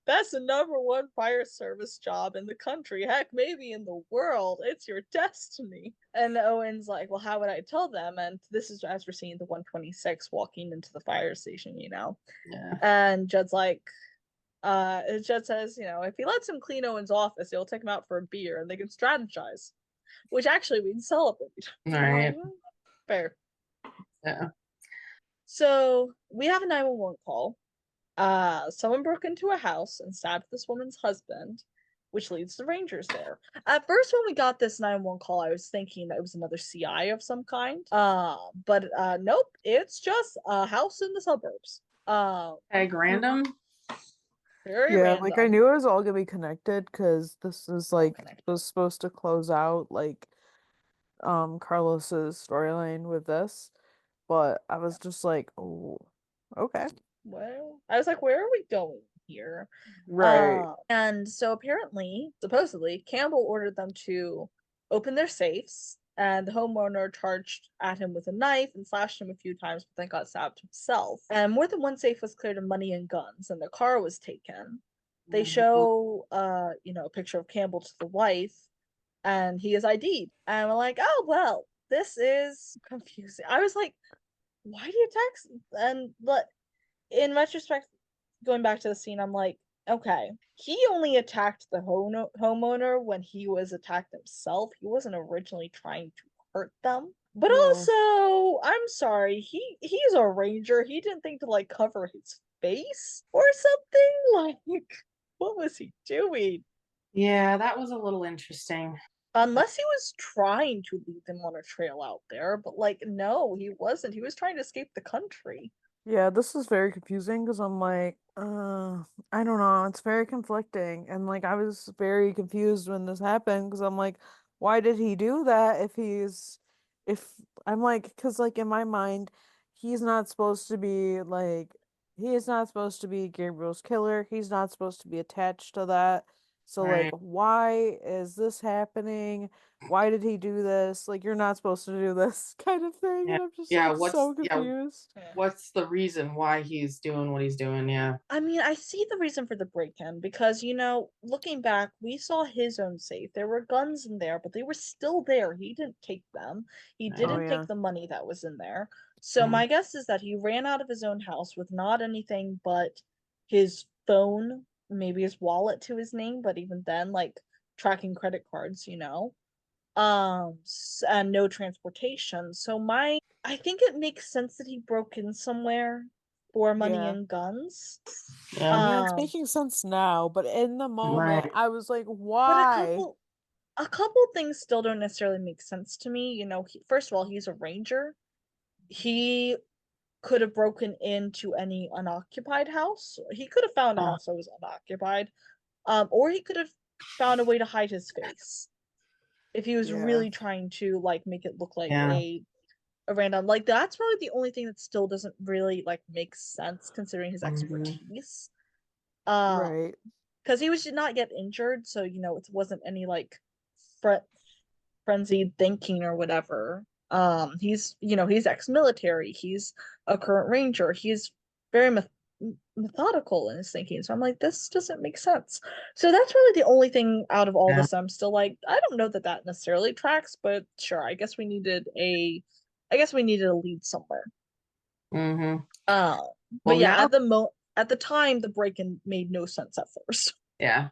That's the #1 fire service job in the country. Heck, maybe in the world. It's your destiny. And Owen's like, well, how would I tell them? And this is as we're seeing the 126 walking into the fire station, Yeah. And Jed's like, Jed says, if he lets him clean Owen's office, he'll take him out for a beer and they can strategize, which actually we'd celebrate. All right. Fair. Yeah. So we have a 911 call. Someone broke into a house and stabbed this woman's husband, which leads the Rangers there. At first, when we got this 911 call, I was thinking that it was another CI of some kind. But nope, it's just a house in the suburbs. Random. Very Yeah, random. like I knew it was all gonna be connected because this is like connected. was supposed to close out like Carlos's storyline with this, but I was just like, oh, okay. Well, I was like, where are we going here? Right. And so supposedly, Campbell ordered them to open their safes, and the homeowner charged at him with a knife and slashed him a few times, but then got stabbed himself. And more than one safe was cleared of money and guns, and the car was taken. They show a picture of Campbell to the wife, and he is ID'd. And we're like, oh well, this is confusing. I was like, why do you text? And in retrospect, going back to the scene, I'm like, okay, he only attacked the homeowner when he was attacked himself. He wasn't originally trying to hurt them. But also, I'm sorry, he's a ranger. He didn't think to like cover his face or something. Like, what was he doing? Yeah, that was a little interesting. Unless he was trying to lead them on a trail out there, but like, no, he wasn't. He was trying to escape the country. Yeah, this is very confusing because I'm like, I don't know. It's very conflicting. And like, I was very confused when this happened because I'm like, why did he do that if I'm like, because like in my mind, he's not supposed to be like, he is not supposed to be Gabriel's killer. He's not supposed to be attached to that. So Right. like, why is this happening? Why did he do this? Like, you're not supposed to do this kind of thing. Yeah. And I'm just Yeah. like so confused. Yeah. What's the reason why he's doing what he's doing? Yeah. I mean, I see the reason for the break-in because, looking back, we saw his own safe. There were guns in there, but they were still there. He didn't take them. He Oh, didn't yeah. take the money that was in there. So Mhm. my guess is that he ran out of his own house with not anything but his phone, maybe his wallet to his name, but even then, like tracking credit cards, and no transportation. So I think it makes sense that he broke in somewhere for money Yeah. and guns. Yeah. I mean, it's Um, making sense now, but in the moment, Right. I was like, but why? a couple things still don't necessarily make sense to me. First of all, he's a ranger. He could have broken into any unoccupied house. He could have found a Uh, house that was unoccupied. Or he could have found a way to hide his face if he was Yeah. really trying to like make it look like Yeah. a random. Like that's probably the only thing that still doesn't really like make sense considering his Mhm. expertise. Right. Because he was not yet injured, so it wasn't any like fre- frenzied thinking or whatever. He's ex-military. He's a current ranger. He's very methodical in his thinking. So I'm like, this doesn't make sense. So that's really the only thing out of all Yeah. this I'm still like, I don't know that necessarily tracks, but sure, I guess we needed a lead somewhere. Mhm. But Well, yeah, now, at the time, the break-in made no sense at first. yeah.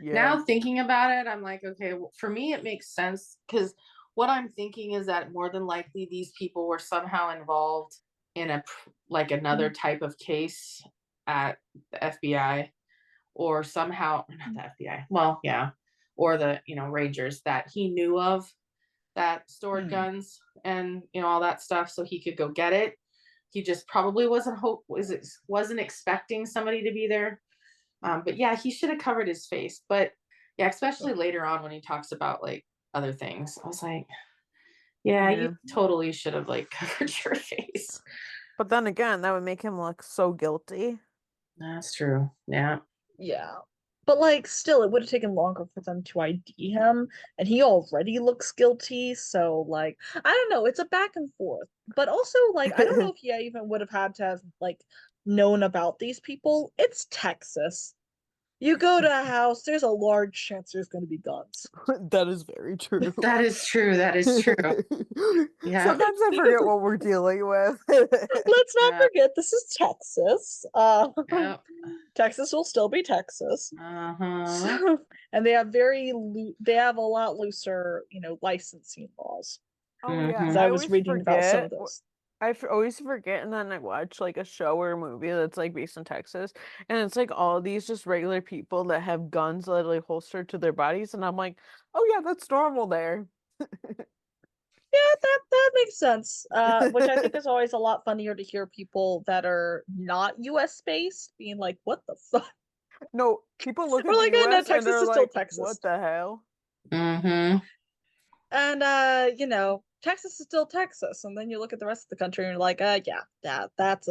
Yeah. Now thinking about it, I'm like, okay, for me, it makes sense because what I'm thinking is that more than likely these people were somehow involved in like another type of case at the FBI or somehow not the FBI. Well, yeah, or the Rangers that he knew of that stored Mm. guns and all that stuff, so he could go get it. He just probably wasn't expecting somebody to be there. But yeah, he should have covered his face. But yeah, especially later on when he talks about like other things, I was like, yeah, Yeah. you totally should have like covered your face. But then again, that would make him look so guilty. That's true. Yeah. Yeah. But like still it would have taken longer for them to ID him and he already looks guilty, so like I don't know, it's a back and forth. But also like I don't know if he even would have had to have like known about these people. It's Texas. You go to a house, there's a large chance there's going to be guns. That is very true. That is true. That is true. Yeah. Sometimes I forget what we're dealing with. Let's not Yeah. forget this is Texas. Yep. Texas will still be Texas. Uh-huh. So, and they have a lot looser, licensing laws. Oh yeah, Mhm. As I was reading about some of those. always forget, and then I watch like a show or a movie that's like based in Texas, and it's like all these just regular people that have guns literally holstered to their bodies, and I'm like, oh yeah, that's normal there. Yeah, that makes sense. Which I think is always a lot funnier to hear people that are not US based being like, what the fuck? No, people look We're at like, the oh no, US and Texas they're is still like, Texas. what the hell? Mm-hmm. And Texas is still Texas. And then you look at the rest of the country and you're like, yeah, that's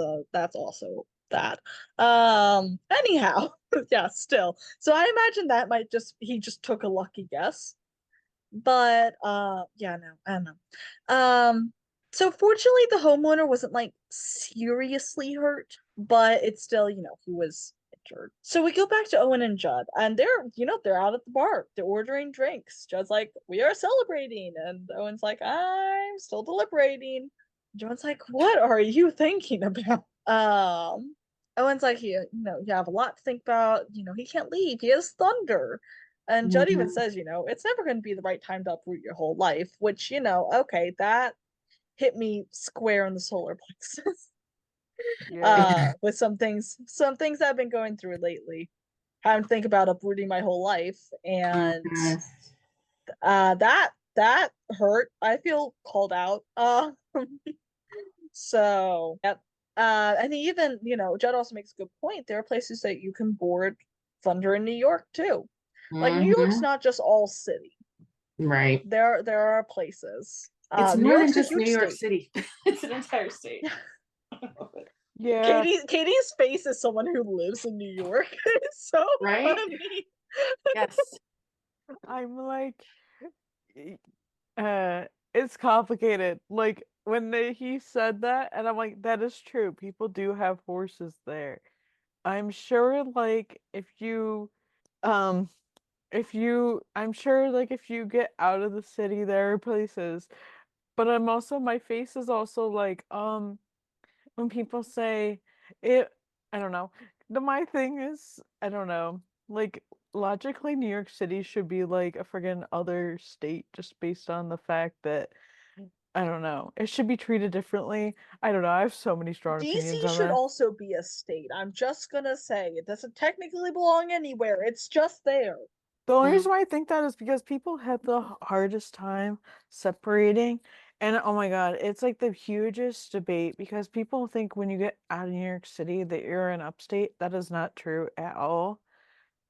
also that. Anyhow, yeah, still. So I imagine that he just took a lucky guess. But yeah, no, I don't know. So fortunately the homeowner wasn't like seriously hurt, but it's still, he was injured. So we go back to Owen and Judd, and they're out at the bar. They're ordering drinks. Judd's like, we are celebrating, and Owen's like, I'm still deliberating. Judd's like, what are you thinking about? Owen's like, you have a lot to think about. He can't leave. He has thunder. And Judd even says, it's never going to be the right time to uproot your whole life, which, okay, that hit me square in the solar plexus. Yeah. With some things I've been going through lately. Having to think about uprooting my whole life. And that hurt. I feel called out. So, yep. And even, Judd also makes a good point. There are places that you can board thunder in New York too. Like New York's not just all city. Right. There are places. It's New more than York's a just New huge York state. City. It's an entire state. Yeah. Katie's face is someone who lives in New York. It's so Right? funny. Yes. I'm like, y- it's complicated. Like when he said that, and I'm like, that is true. People do have horses there. I'm sure, like, um, I'm sure, like, if you get out of the city, there are places. But my face is also like, when people say it, I don't know. My thing is, I don't know. Like, logically, New York City should be like a friggin' other state just based on the fact that, I don't know. It should be treated differently. I don't know. I have so many strong opinions DC on should that. also be a state. I'm just gonna say it doesn't technically belong anywhere. It's just there. The only Mm. reason why I think that is because people have the hardest time separating. And oh my God, it's like the hugest debate because people think when you get out of New York City that you're in upstate. That is not true at all.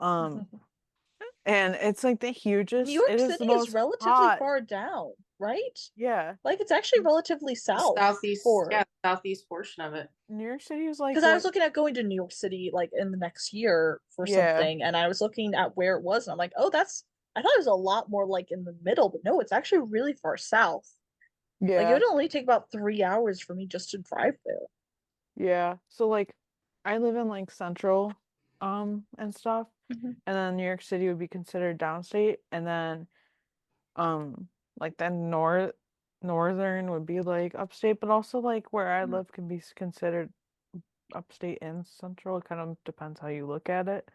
Um, and it's like the New hugest, it York is the City is most relatively hot. far down, right? Yeah. Like it's actually relatively The south southeast, for yeah, southeast portion of it. New York City is like because I was what? looking at going to New York City like in the next year for Yeah. something, and I was looking at where it was, and I'm like, oh, that's I thought it was a lot more like in the middle, but no, it's actually really far south. Like it Yeah. would only take about 3 hours for me just to drive there. Yeah. So like I live in like central and stuff. Mhm. And then New York City would be considered downstate. And then um like then northern would be like upstate, but also like where I live can be considered upstate and central. It kind of depends how you look at it.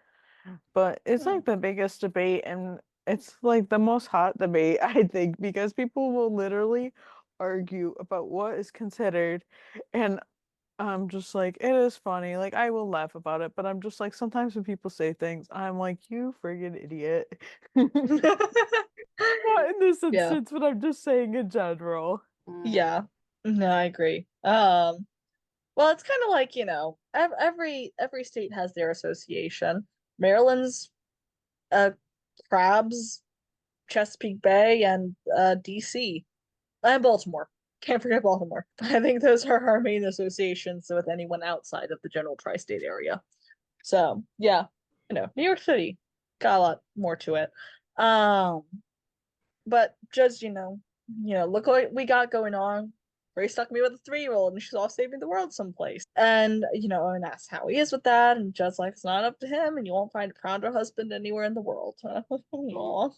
But it's Hmm. like the biggest debate, and it's like the most hot debate, I think, because people will literally argue about what is considered. And I'm just like, it is funny. Like, I will laugh about it, but I'm just like, sometimes when people say things, I'm like, you friggin' idiot. Not in this Yeah. instance, but I'm just saying in general. Mm. Yeah. No, I agree. Well, it's kind of like, every state has their association. Maryland's uh Crabs, Chesapeake Bay, and DC. And Baltimore. Can't forget Baltimore. I think those are our main associations with anyone outside of the general tri-state area. So, yeah, New York City got a lot more to it. Um, but just, look what we got going on. Ray stuck me with a 3-year-old and she's off saving the world someplace. And, and that's how he is with that. And just like it's not up to him and you won't find a prouder husband anywhere in the world. Aw.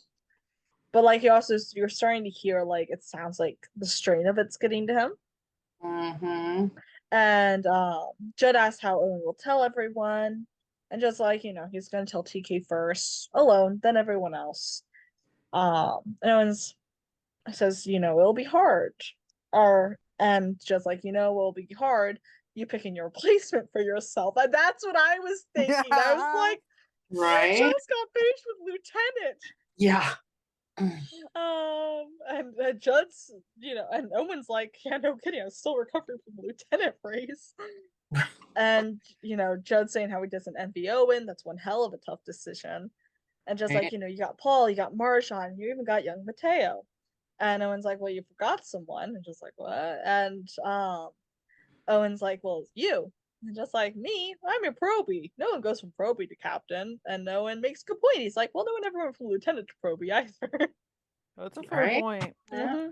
But like you're starting to hear like it sounds like the strain of it's getting to him. Mm-hmm. And Judd asked how Owen will tell everyone. And just like, he's gonna tell TK first, alone, then everyone else. And Owen's says, it'll be hard. And just like, it'll be hard, you picking your replacement for yourself. And that's what I was thinking. I was like, you Right? just got finished with Lieutenant. Yeah. And Judd's, and Owen's like, yeah, no kidding, I'm still recovering from the lieutenant race. And, Judd saying how he doesn't envy Owen, that's one hell of a tough decision. And just like, Right. you got Paul, you got Marshawn, you even got young Mateo. And Owen's like, well, you forgot someone. And just like, what? And Owen's like, well, it's you. And just like me, I'm your probie. No one goes from probie to captain. And Owen makes a good point. He's like, well, no one ever went from lieutenant to probie either. That's a fair Right? point. Yeah. Mhm.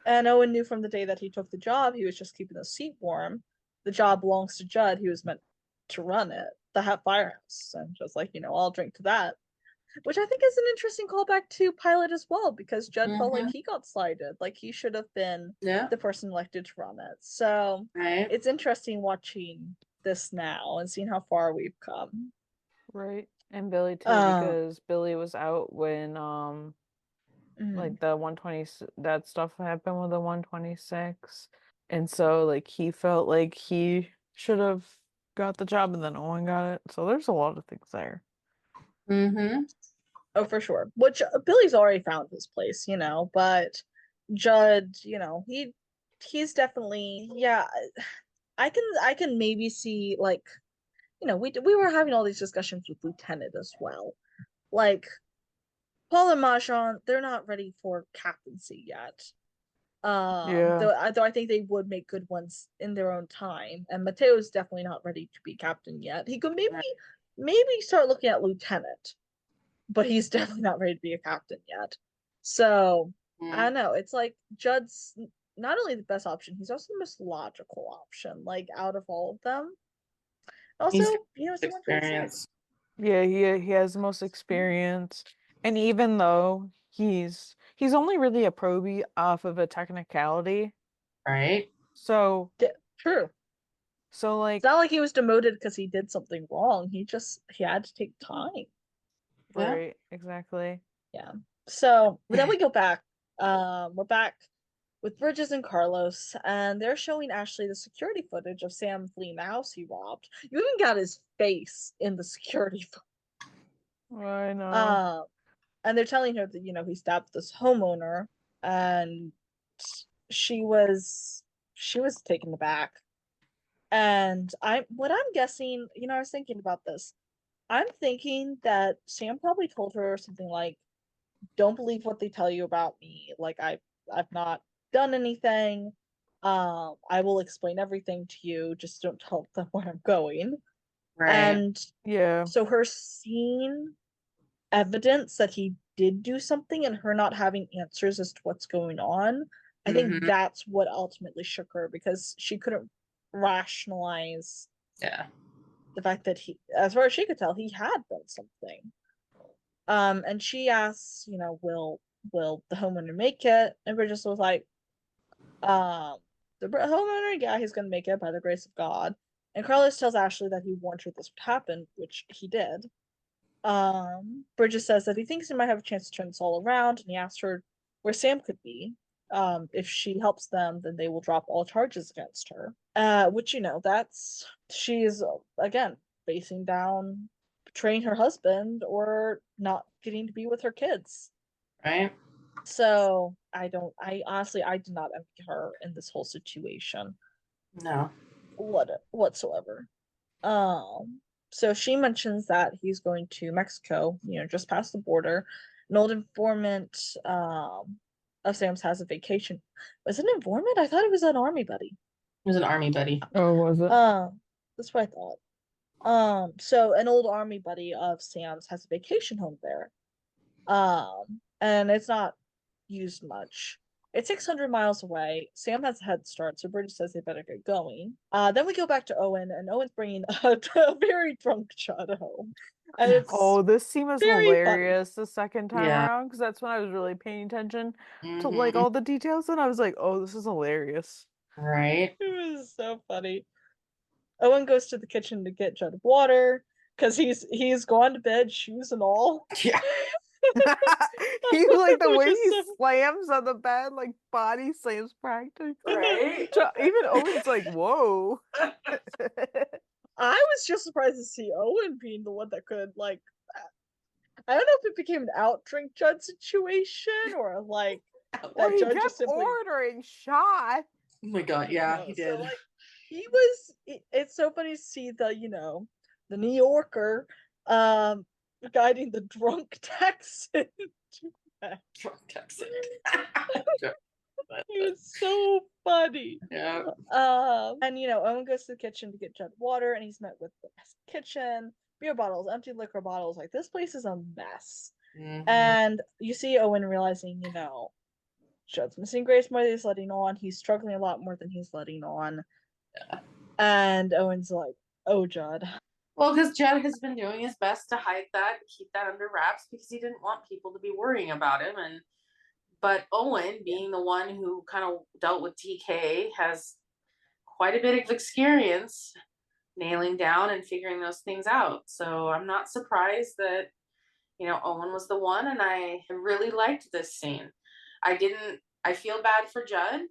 And Owen knew from the day that he took the job, he was just keeping the seat warm. The job belongs to Judd. He was meant to run it, the firehouse. And just like, I'll drink to that. Which I think is an interesting callback to Pilot as well, because Judd felt like Mm-hmm. he got slighted, like he should have been Yeah. the person elected to run it. So Right. it's interesting watching this now and seeing how far we've come. Right. And Billy too, Um, because Billy was out when like the 120 that stuff happened with the 126. And so like he felt like he should have got the job and then Owen got it. So there's a lot of things there. Mm-hmm. oh, for sure. Which Billy's already found his place, but Judd, he's definitely, yeah. I can maybe see like, we were having all these discussions with Lieutenant as well. Like Paul and Mahjong, they're not ready for captaincy yet. Yeah. Though I think they would make good ones in their own time. And Mateo's definitely not ready to be captain yet. He could maybe start looking at lieutenant. but he's definitely not ready to be a captain yet. So I don't know. It's like Judd's not only the best option, he's also the most logical option, like out of all of them. Also, He's got he's the one for the side. experience. Yeah, he has the most experience, and even though he's only really a probie off of a technicality, Right? so True. so like It's not like he was demoted because he did something wrong. He had to take time. Yeah. right, exactly. Yeah. So but then we go back. We're back with Bridges and Carlos, and they're showing Ashley the security footage of Sam fleeing the house he robbed. You even got his face in the security I know. and they're telling her that he stabbed this homeowner, and she was taken aback. And I'm guessing, I was thinking about this. I'm thinking that Sam probably told her something like, "Don't believe what they tell you about me. Like I've not done anything. I will explain everything to you. Just don't tell them where I'm going." Right. And Yeah. so her seeing evidence that he did do something and her not having answers as to what's going on, I think Mhm. that's what ultimately shook her, because she couldn't rationalize Yeah. the fact that as far as she could tell, he had done something. And she asks, will the homeowner make it? And Bridges was like, the homeowner, yeah, he's gonna make it by the grace of God. And Carlos tells Ashley that he warned her this would happen, which he did. Bridges says that he thinks he might have a chance to turn this all around, and he asks her where Sam could be. If she helps them, then they will drop all charges against her. Which she's again facing down betraying her husband or not getting to be with her kids. Right. So I honestly I did not envy her in this whole situation No. whatsoever. So she mentions that he's going to Mexico, just past the border. An old informant of Sam's has a vacation. Was it an informant? I thought it was an army buddy. He was an army buddy. Oh, was it? That's what I thought. So an old army buddy of Sam's has a vacation home there. And it's not used much. It's 600 miles away. Sam has a head start, so Bridget says they better get going. Then we go back to Owen, and Owen's bringing a very drunk Judd home. And it's this scene was very hilarious the second time Yeah. around, because that's when I was really paying attention to Mhm. all the details, and I was like, oh, this is hilarious. Right. It was so funny. Owen goes to the kitchen to get Judd water because he's gone to bed, shoes and all. Yeah. He like the Which way is he so- slams on the bed, like body slams practically. Right. Even Owen's like, whoa. I was just surprised to see Owen being the one that could I don't know if it became an out drink Judd situation or like Or that he Judd kept just simply ordering shots. Oh my god, yeah, No, he so, did. it's so funny to see the New Yorker guiding the drunk Texan to bed. Drunk Texan. It was so funny. Yeah. And Owen goes to the kitchen to get Judd water, and he's met with the kitchen, beer bottles, empty liquor bottles. Like, this place is a mess. Mhm. And you see Owen realizing, Judd's missing Grace more than he's letting on. He's struggling a lot more than he's letting on. Yeah. And Owen's like, "Oh, Judd." Well, because Judd has been doing his best to hide that, keep that under wraps, because he didn't want people to be worrying about him. But Owen, being the one who kind of dealt with TK, has quite a bit of experience nailing down and figuring those things out. So I'm not surprised that Owen was the one, and I really liked this scene. I feel bad for Judd,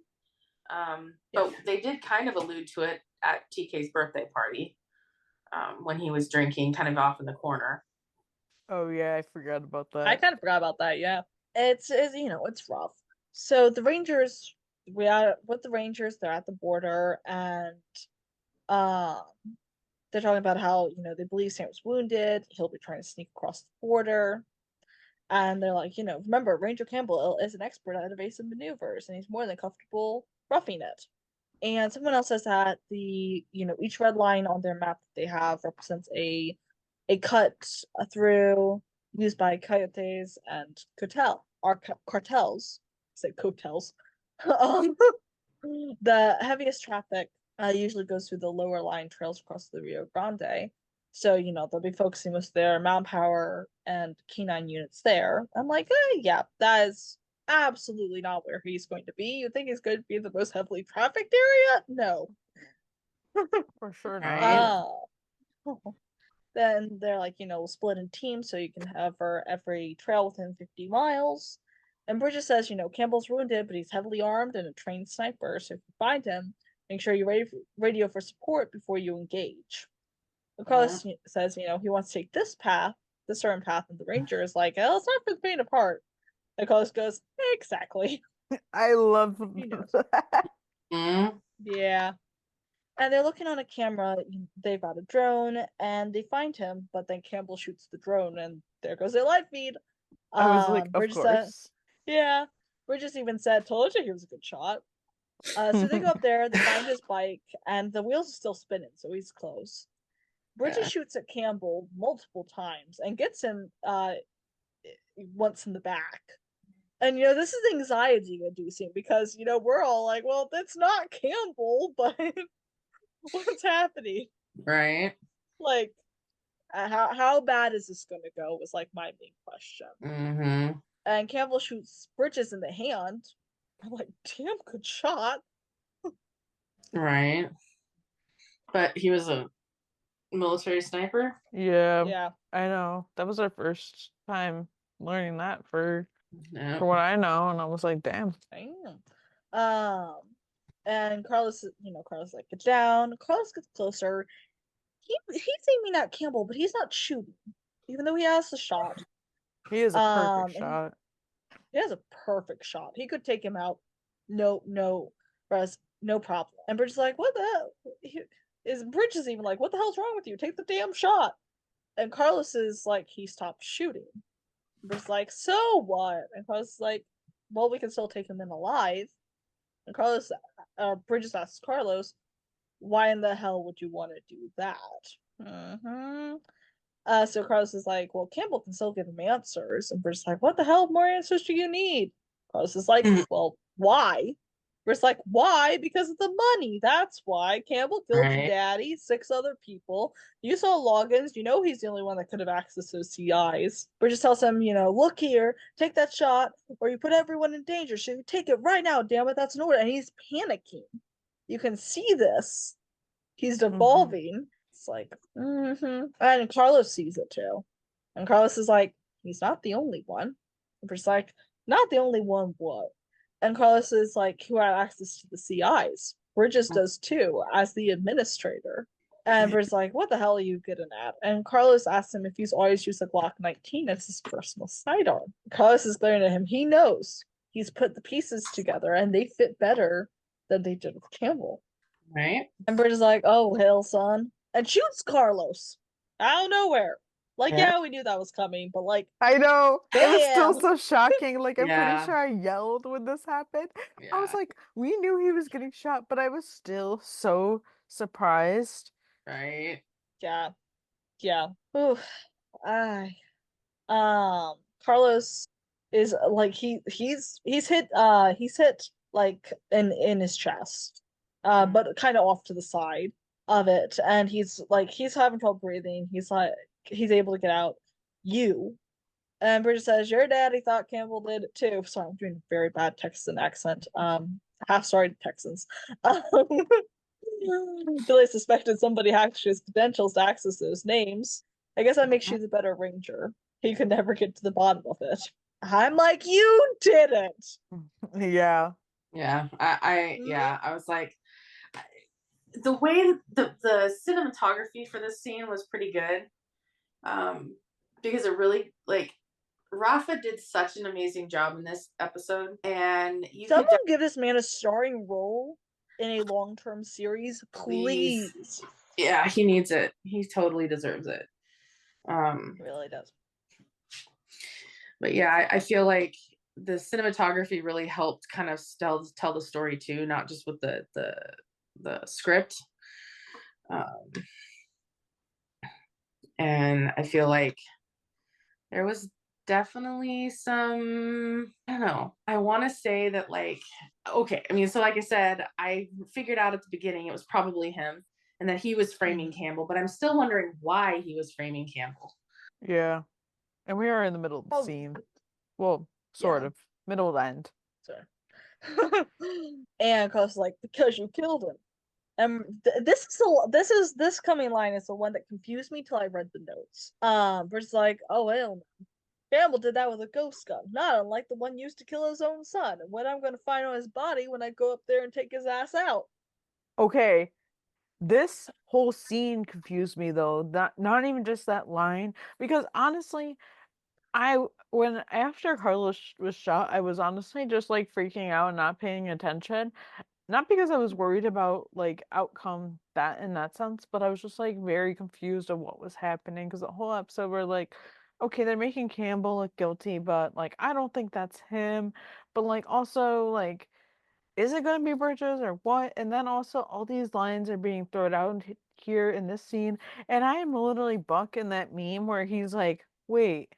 but they did kind of allude to it at TK's birthday party when he was drinking kind of off in the corner. Oh yeah, I forgot about that. I kind of forgot about that. Yeah, it's rough. So the Rangers, we are with the Rangers. They're at the border, and they're talking about how they believe Sam was wounded. He'll be trying to sneak across the border. And they're like, remember, Ranger Campbell is an expert at evasive maneuvers, and he's more than comfortable roughing it. And someone else says that each red line on their map that they have represents a cut through used by coyotes and cartels. Say cartels. um, the heaviest traffic usually goes through the lower lying trails across the Rio Grande. So, they'll be focusing most of their manpower and canine units there. I'm like, yeah, that is absolutely not where he's going to be. You think he's going to be the most heavily trafficked area? No. For sure Right. not. Then they're like, we'll split in teams so you can cover every trail within 50 miles. And Bridges says, Campbell's wounded, but he's heavily armed and a trained sniper. So if you find him, make sure you radio for support before you engage. Carlos says, he wants to take this certain path, and the ranger is like, oh, it's not for the faint of heart. And Carlos goes, exactly. I love He knows. that. Yeah. And they're looking on a camera. They've got a drone, and they find him. But then Campbell shoots the drone, and there goes their live feed. I was like, of Bridges course. yeah. Bridges even said, "Told you he was a good shot." So they go up there. They find his bike, and the wheels are still spinning, so he's close. Bridges shoots at Campbell multiple times and gets him once in the back. And this is anxiety inducing because we're all like, well, that's not Campbell, but what's happening? Right. Like, how bad is this gonna go was like my main question. And Campbell shoots Bridges in the hand. I'm like, damn good shot. Right. But he was a military sniper. Yeah, I know. That was our first time learning that for what I know, and I was like, damn. And Carlos, Carlos like, get down. Carlos gets closer. He's aiming at Campbell, but he's not shooting, even though he has the shot. He has a perfect shot. He has a perfect shot. He could take him out. No problem. And Bridges is like, what the? Bridges even like, what the hell's wrong with you? Take the damn shot. And Carlos is like, he stopped shooting. Bridges like, so what? And Carlos is like, well, we can still take him in alive. And Bridges asks Carlos, why in the hell would you want to do that? So Carlos is like, well, Campbell can still give him answers. And Bridges is like, what the hell more answers do you need? Carlos is like, well, why? Bridges like, why? Because of the money. That's why. Campbell killed your daddy, 6 other people. You saw logins. He's the only one that could have access to those CIs. Bridges tells him, look here, take that shot, or you put everyone in danger. So you take it right now, damn it, that's an order. And he's panicking. You can see this. He's devolving. It's like, And Carlos sees it too. And Carlos is like, he's not the only one. And Bridges like, not the only one, what? And Carlos is like, who had access to the CIs. Bridges does too, as the administrator. And Bridges like, what the hell are you getting at? And Carlos asks him if he's always used a Glock 19 as his personal sidearm. Carlos is glaring at him. He knows. He's put the pieces together, and they fit better than they did with Campbell. Right. And Bridges is like, oh, hell, son. And shoots Carlos out of nowhere. Like, yeah, we knew that was coming, but like, I know. It was still damn. so shocking. Like, I'm Yeah. pretty sure I yelled when this happened. I was like, we knew he was getting shot, but I was still so surprised. Right. Yeah. Oof. Carlos is like he's hit like in his chest. But kind of off to the side of it, and he's having trouble breathing. He's able to get out. And Bridges says, your daddy thought Campbell did it too. Sorry, I'm doing a very bad Texan accent. Half sorry to Texans. Billy suspected somebody hacked his credentials to access those names. I guess that makes you the better ranger. He could never get to the bottom of it. I'm like, you didn't. Yeah. I was like, the way the cinematography for this scene was pretty good. Because it really, like, Rafa did such an amazing job in this episode, and someone give this man a starring role in a long-term series, please. Yeah, he needs it. He totally deserves it. He really does. But yeah, I feel like the cinematography really helped kind of tell the story too, not just with the script. And I feel like There was definitely some, I don't know. I want to say that, like, okay, I mean, so like I said, I figured out at the beginning it was probably him and that he was framing Campbell, but I'm still wondering why he was framing Campbell. Yeah. And we are in the middle of the Oh, scene. Well, sort yeah. of. Middle to end. Sorry. And Carlos like, because you killed him. And this coming line is the one that confused me till I read the notes. Where it's like, oh well, Campbell did that with a ghost gun, not unlike the one used to kill his own son. And what I'm gonna find on his body when I go up there and take his ass out. Okay. This whole scene confused me though. Not even just that line. Because honestly, when after Carlos was shot, I was honestly just like freaking out and not paying attention. Not because I was worried about like outcome that in that sense, but I was just like very confused of what was happening because the whole episode were like, okay, they're making Campbell look guilty, but like I don't think that's him. But like also like, is it gonna be Bridges or what? And then also all these lines are being thrown out here in this scene, and I am literally Buck in that meme where he's like, wait.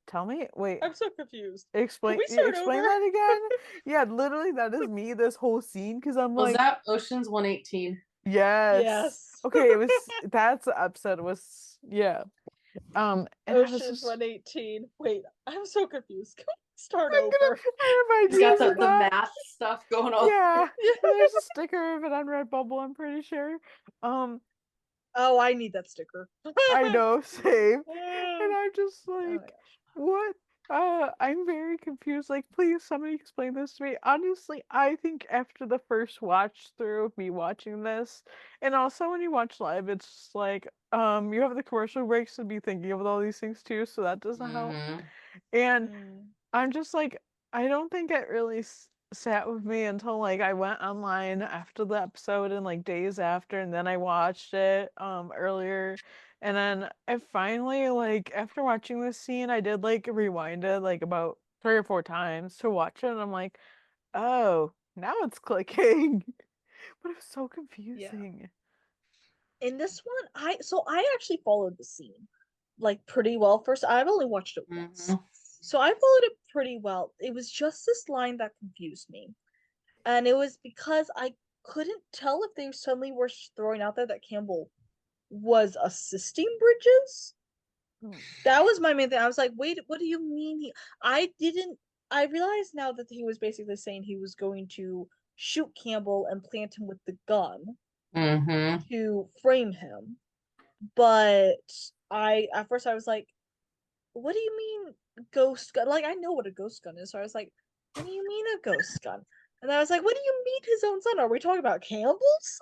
Tell me, wait, I'm so confused. explain we start explain over? that again? Yeah, literally that is me this whole scene because I'm Was like, that Ocean's 118? yes. Yes. Okay, it was that's the episode was yeah. And I was Ocean's just 118. Wait, I'm so confused. Can we start I'm gonna over? I have He's got ideas of the that. math stuff going on. Yeah. And there's a sticker of it on Redbubble, I'm pretty sure. Oh, I need that sticker. I know, same. And Oh I'm just my like, gosh. what? I'm very confused. Like, please, somebody explain this to me. Honestly, I think after the first watch through of me watching this, and also when you watch live, it's just like, you have the commercial breaks to be thinking of all these things too, so that doesn't help. Mhm. And Mm. I'm just like, I don't think it really sat with me until like I went online after the episode and like days after, and then I watched it earlier, and then I finally like after watching this scene, I did like rewind it like about 3 or 4 times to watch it, and I'm like, oh, now it's clicking, but it was so confusing. In this one, I actually followed the scene like pretty well. First, I've only watched it once. Mhm. So I followed it pretty well. It was just this line that confused me. And it was because I couldn't tell if they suddenly were throwing out there that Campbell was assisting Bridges. Hmm. That was my main thing. I was like, wait, what do you mean? I realized now that he was basically saying he was going to shoot Campbell and plant him with the gun Mhm. to frame him. But at first I was like, what do you mean ghost gun? Like I know what a ghost gun is, so I was like, what do you mean a ghost gun? And I was like, what do you mean his own son? Are we talking about Campbell's?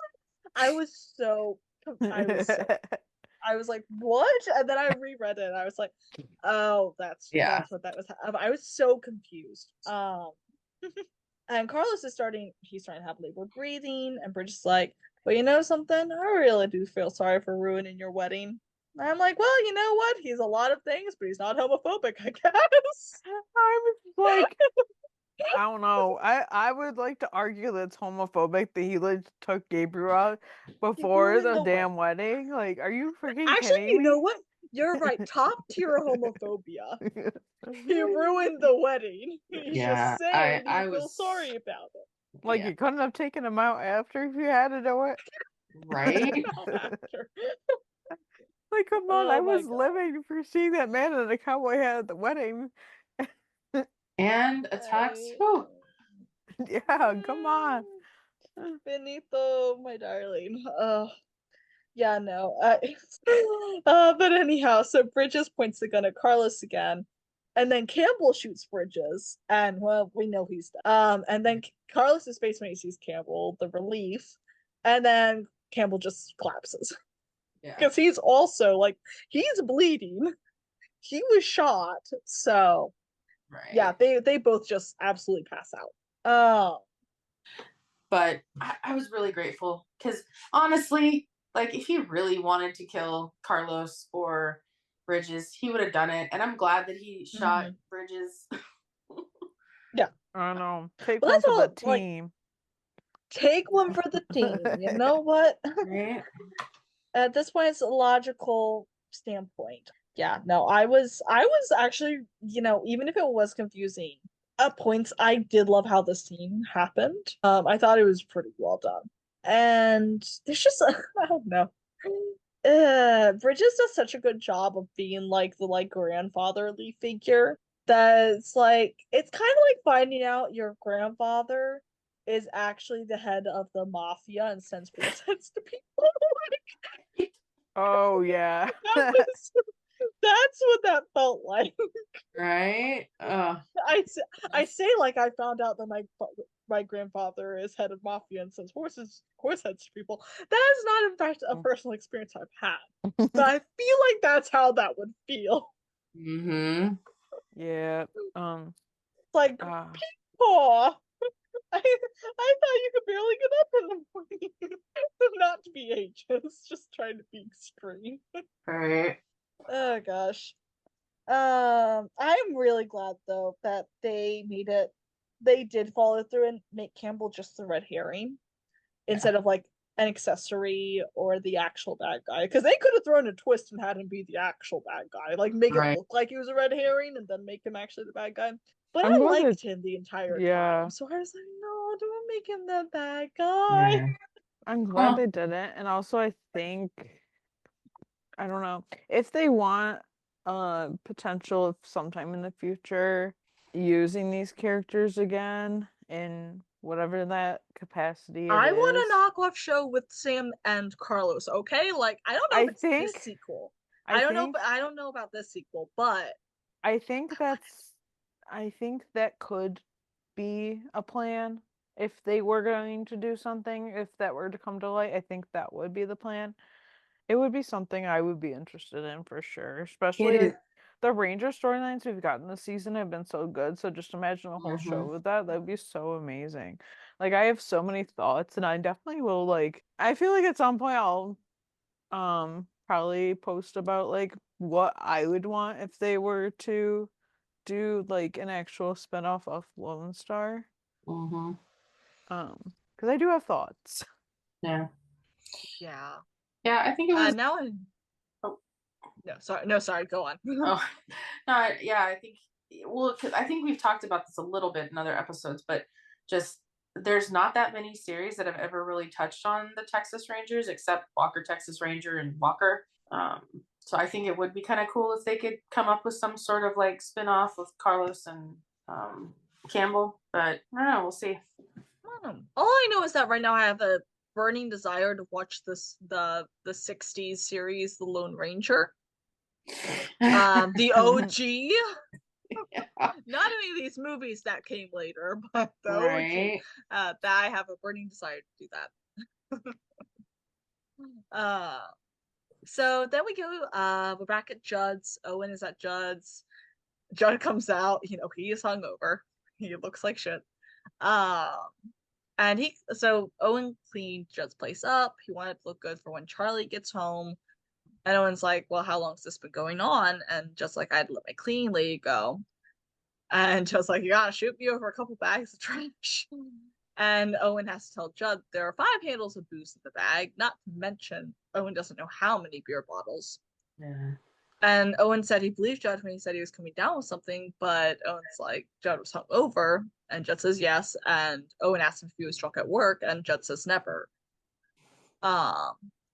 I was so I was like, what? And then I reread it and I was like, oh, that's what that was. I was so confused. And Carlos is he's starting to have labored breathing, and Bridget's like, well, you know something? I really do feel sorry for ruining your wedding. And I'm like, well, you know what? He's a lot of things, but he's not homophobic, I guess. I was like, I don't know. I would like to argue that it's homophobic that he like took Gabriel out before ruined the the damn wedding. Like, are you freaking Actually, kidding you know me? what? You're right. Top tier homophobia. He ruined the wedding. He's Yeah, just saying I he feels was sorry about it. Like, yeah. you couldn't have taken him out after if you had to do it. Right. After. Like, come on, Oh I my was God. living for seeing that man in a cowboy hat at the wedding. And a tux. Whew. Yeah, come on. Benito, my darling. Yeah, no. But anyhow, so Bridges points the gun at Carlos again, and then Campbell shoots Bridges, and well, we know he's dead. And then Carlos's face when he sees Campbell, the relief, and then Campbell just collapses Yeah. because he's also like he's bleeding. He was shot, so Right. yeah, they both just absolutely pass out. Oh. But I was really grateful because honestly, like if he really wanted to kill Carlos or Bridges, he would have done it. And I'm glad that he shot Bridges. I don't know. Take Well, one that's for the all, like, team. take one for the team. You know what? Right? At this point, it's a logical standpoint. Yeah, no, I was actually, even if it was confusing, at points I did love how the scene happened. I thought it was pretty well done. And there's just I don't know. Bridges does such a good job of being like the like grandfatherly figure that it's kind of like finding out your grandfather is actually the head of the mafia and sends presents to people. Oh yeah. That was that's what that felt like. Right? I say like I found out that my grandfather is head of mafia and sends horse heads to people. That is not in fact a personal experience I've had, but I feel like that's how that would feel. Mm-hmm. Yeah. It's like, Uh, aw, I thought you could barely get up in the morning. Not to be ageist, just trying to be extreme. Right. Oh gosh. I'm really glad though that they made it. They did follow through and make Campbell just the red herring instead of like an accessory or the actual bad guy. Because they could have thrown a twist and had him be the actual bad guy, like make it Right. look like he was a red herring and then make him actually the bad guy. But I'm I glad liked that him the entire yeah. time, so I was like, no, don't make him the bad guy. Yeah. I'm glad Well, they didn't. And also I think I don't know. If they want potential of sometime in the future using these characters again in whatever that capacity it I want is. a knockoff show with Sam and Carlos. Okay, like I don't know I if it's this think sequel. I think I don't know about this sequel, but I think that's I think that could be a plan if they were going to do something, if that were to come to light. I think that would be the plan. It would be something I would be interested in for sure, it especially is. the Ranger storylines we've gotten this season have been so good. So just imagine a whole show Mhm. with that. That'd be so amazing. Like I have so many thoughts and I definitely will I feel like at some point I'll probably post about like what I would want if they were to do like an actual spinoff of Lone Star. Mhm. Because I do have thoughts. Yeah. yeah. Yeah. I think it was. Now Oh. no, sorry, go on. Oh. No. Yeah. I think. Well, 'cause I think we've talked about this a little bit in other episodes, but just there's not that many series that have ever really touched on the Texas Rangers, except Walker Texas Ranger and Walker. So I think it would be kind of cool if they could come up with some sort of like spin-off with Carlos and Campbell, but I don't know, we'll see. All I know is that right now I have a burning desire to watch the 60s series, The Lone Ranger. The OG. Not any of these movies that came later, but the Right. OG. That I have a burning desire to do that. So then we go, we're back at Judd's. Owen is at Judd's. Judd comes out, he is hungover. He looks like shit. Um, and so Owen cleaned Judd's place up. He wanted to look good for when Charlie gets home. And Owen's like, well, how long's this been going on? And just like, I'd let my cleaning lady go. And just like, you gotta shoot me over a couple bags of trash. And Owen has to tell Judd there are 5 handles of booze in the bag, not to mention Owen doesn't know how many beer bottles. Yeah. And Owen said he believed Judd when he said he was coming down with something, but Owen's like, Judd was hungover. And Judd says yes. And Owen asks him if he was drunk at work, and Judd says never. Um,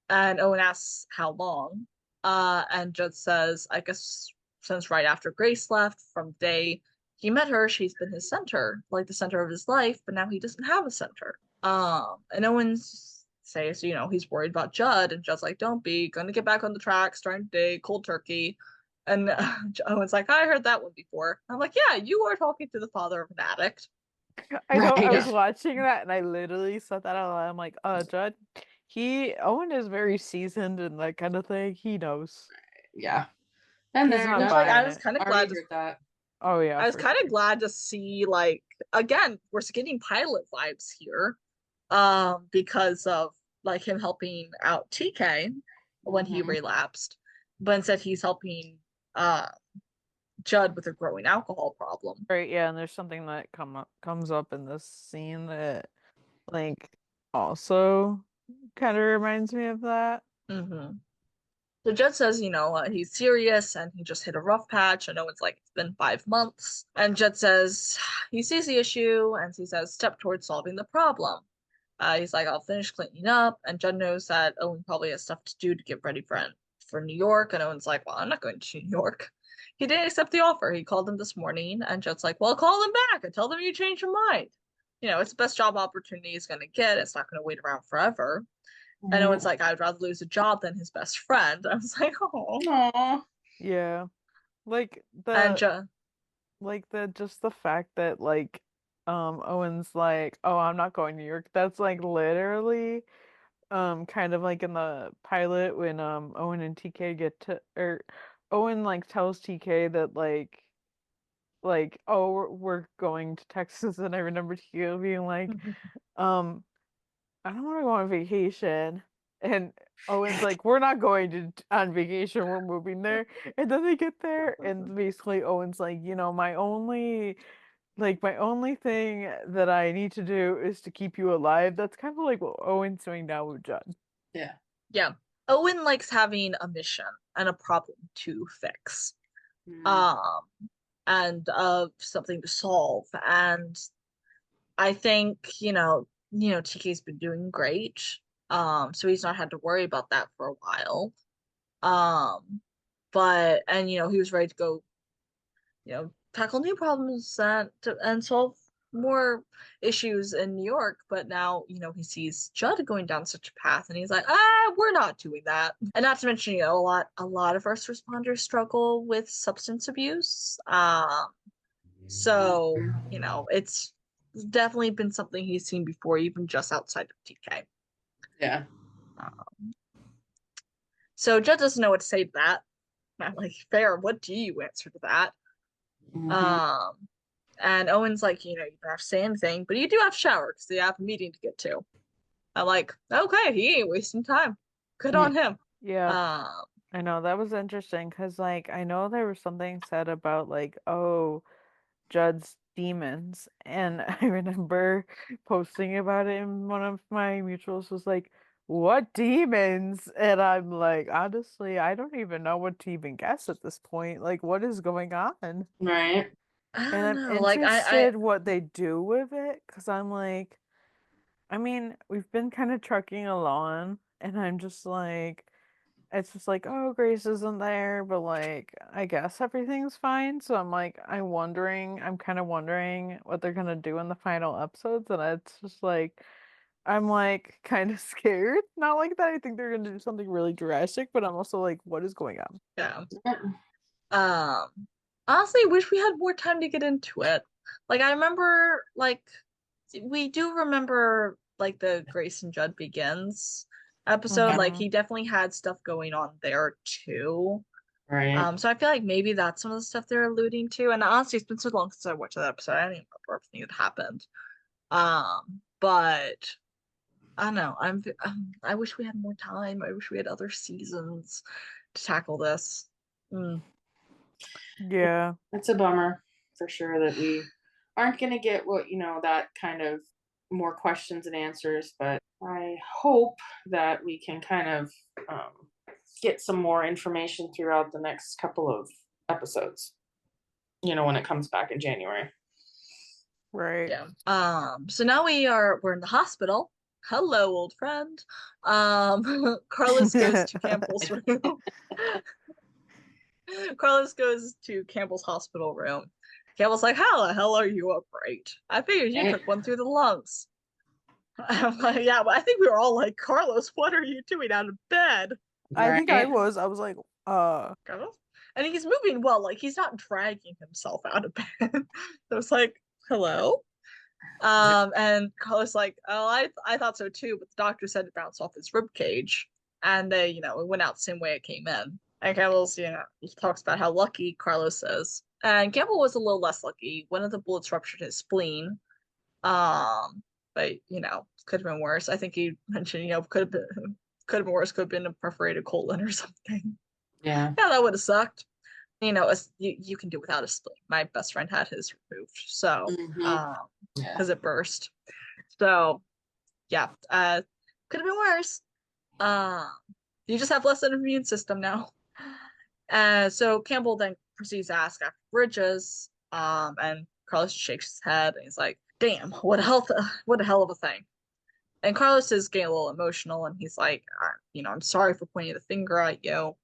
and Owen asks how long. And Judd says, I guess since right after Grace left, from the day he met her, she's been his center, like the center of his life, but now he doesn't have a center. And Owen says, he's worried about Judd, and Judd's like, don't be, gonna get back on the track, starting today, cold turkey. And Owen's like, I heard that one before. I'm like, yeah, you are talking to the father of an addict. I know I was Right. watching that and I literally said that out loud. I'm like, Judd, Owen is very seasoned and that kind of thing. He knows. Yeah. And He's there, not Which, no, like, buying I was it. kind I of already glad to heard that. Oh yeah, I was for kind of sure. glad to see, like, again, we're getting pilot vibes here, because of like him helping out TK when he Mhm. relapsed, but instead he's helping uh Judd with a growing alcohol problem. Right, yeah, and there's something that comes up in this scene that like also kind of reminds me of that. Mm-hmm. So Judd says, he's serious and he just hit a rough patch. And Owen's like, it's been 5 months. And Judd says he sees the issue and he says, step towards solving the problem. He's like, I'll finish cleaning up. And Judd knows that Owen probably has stuff to do to get ready for New York. And Owen's like, well, I'm not going to New York. He didn't accept the offer. He called them this morning. And Judd's like, well, call them back and tell them you changed your mind. It's the best job opportunity he's going to get. It's not going to wait around forever. And Owen's like, I'd rather lose a job than his best friend. I was like, oh. Aww. Yeah. Like And just the fact that like Owen's like, oh, I'm not going to New York. That's like literally kind of like in the pilot when Owen and TK get to, or Owen like tells TK that like oh, we're going to Texas, and I remember TK being like I don't want to go on vacation. And Owen's like, we're not going on vacation, we're moving there. And then they get there, and basically Owen's like, my only thing that I need to do is to keep you alive. That's kind of like what Owen's doing now with Judd. Yeah. Yeah. Owen likes having a mission and a problem to fix. And something to solve. And I think, TK's been doing great. So he's not had to worry about that for a while. He was ready to go, tackle new problems and solve more issues in New York. But now, he sees Judd going down such a path, and he's like, we're not doing that. And not to mention, a lot of first responders struggle with substance abuse. So, it's definitely been something he's seen before, even just outside of TK. Yeah. So Judd doesn't know what to say to that. I'm like, fair, what do you answer to that? And Owen's like, you don't have to say anything, but you do have to shower because you have a meeting to get to. I'm like, okay, he ain't wasting time. Good on him. Yeah. I know, that was interesting because like I know there was something said about like, oh, Judd's demons, and I remember posting about it, and one of my mutuals was like, what demons? And I'm like, honestly, I don't even know what to even guess at this point. Like, what is going on? Right. I And don't I'm know. Like, interested what they do with it, because I'm like, I mean, we've been kind of trucking along, and I'm just like, it's just like, oh, Grace isn't there, but like, I guess everything's fine. So I'm kind of wondering what they're gonna do in the final episodes, and it's just like, I'm like kind of scared. Not like that I think they're gonna do something really drastic, but I'm also like, what is going on? yeah. Honestly, wish we had more time to get into it. Like, I remember, like, we do remember, like, the Grace and Judd Begins episode. Like, he definitely had stuff going on there, too. Right. So I feel like maybe that's some of the stuff they're alluding to. And honestly, it's been so long since I watched that episode, I don't even remember everything that happened. But I don't know. I wish we had more time. I wish we had other seasons to tackle this. Yeah. It's a bummer for sure that we aren't going to get what, that kind of more questions and answers, but I hope that we can kind of get some more information throughout the next couple of episodes, when it comes back in January. Right. Yeah. So now we're in the hospital. Hello, old friend. Carlos goes to Campbell's room. Carlos goes to Campbell's hospital room. Campbell's like, how the hell are you upright? I figured you took one through the lungs. I'm like, yeah, but I think we were all like, Carlos, what are you doing out of bed? I think I was like, Carlos? And he's moving well, like he's not dragging himself out of bed. So it's like, hello? And Carlos like, oh, I thought so too, but the doctor said it bounced off his rib cage. And they, it went out the same way it came in. And Campbell's, he talks about how lucky Carlos is. And Campbell was a little less lucky. One of the bullets ruptured his spleen. But could have been worse. I think he mentioned, could have been worse, could have been a perforated colon or something. Yeah. Yeah, that would have sucked. You can do without a spleen. My best friend had his removed, so because it burst. So yeah, could have been worse. You just have less of an immune system now. So Campbell then proceeds to ask after Bridges, and Carlos shakes his head and he's like, "Damn, what a hell of a thing." And Carlos is getting a little emotional, and he's like, "I'm sorry for pointing the finger at you."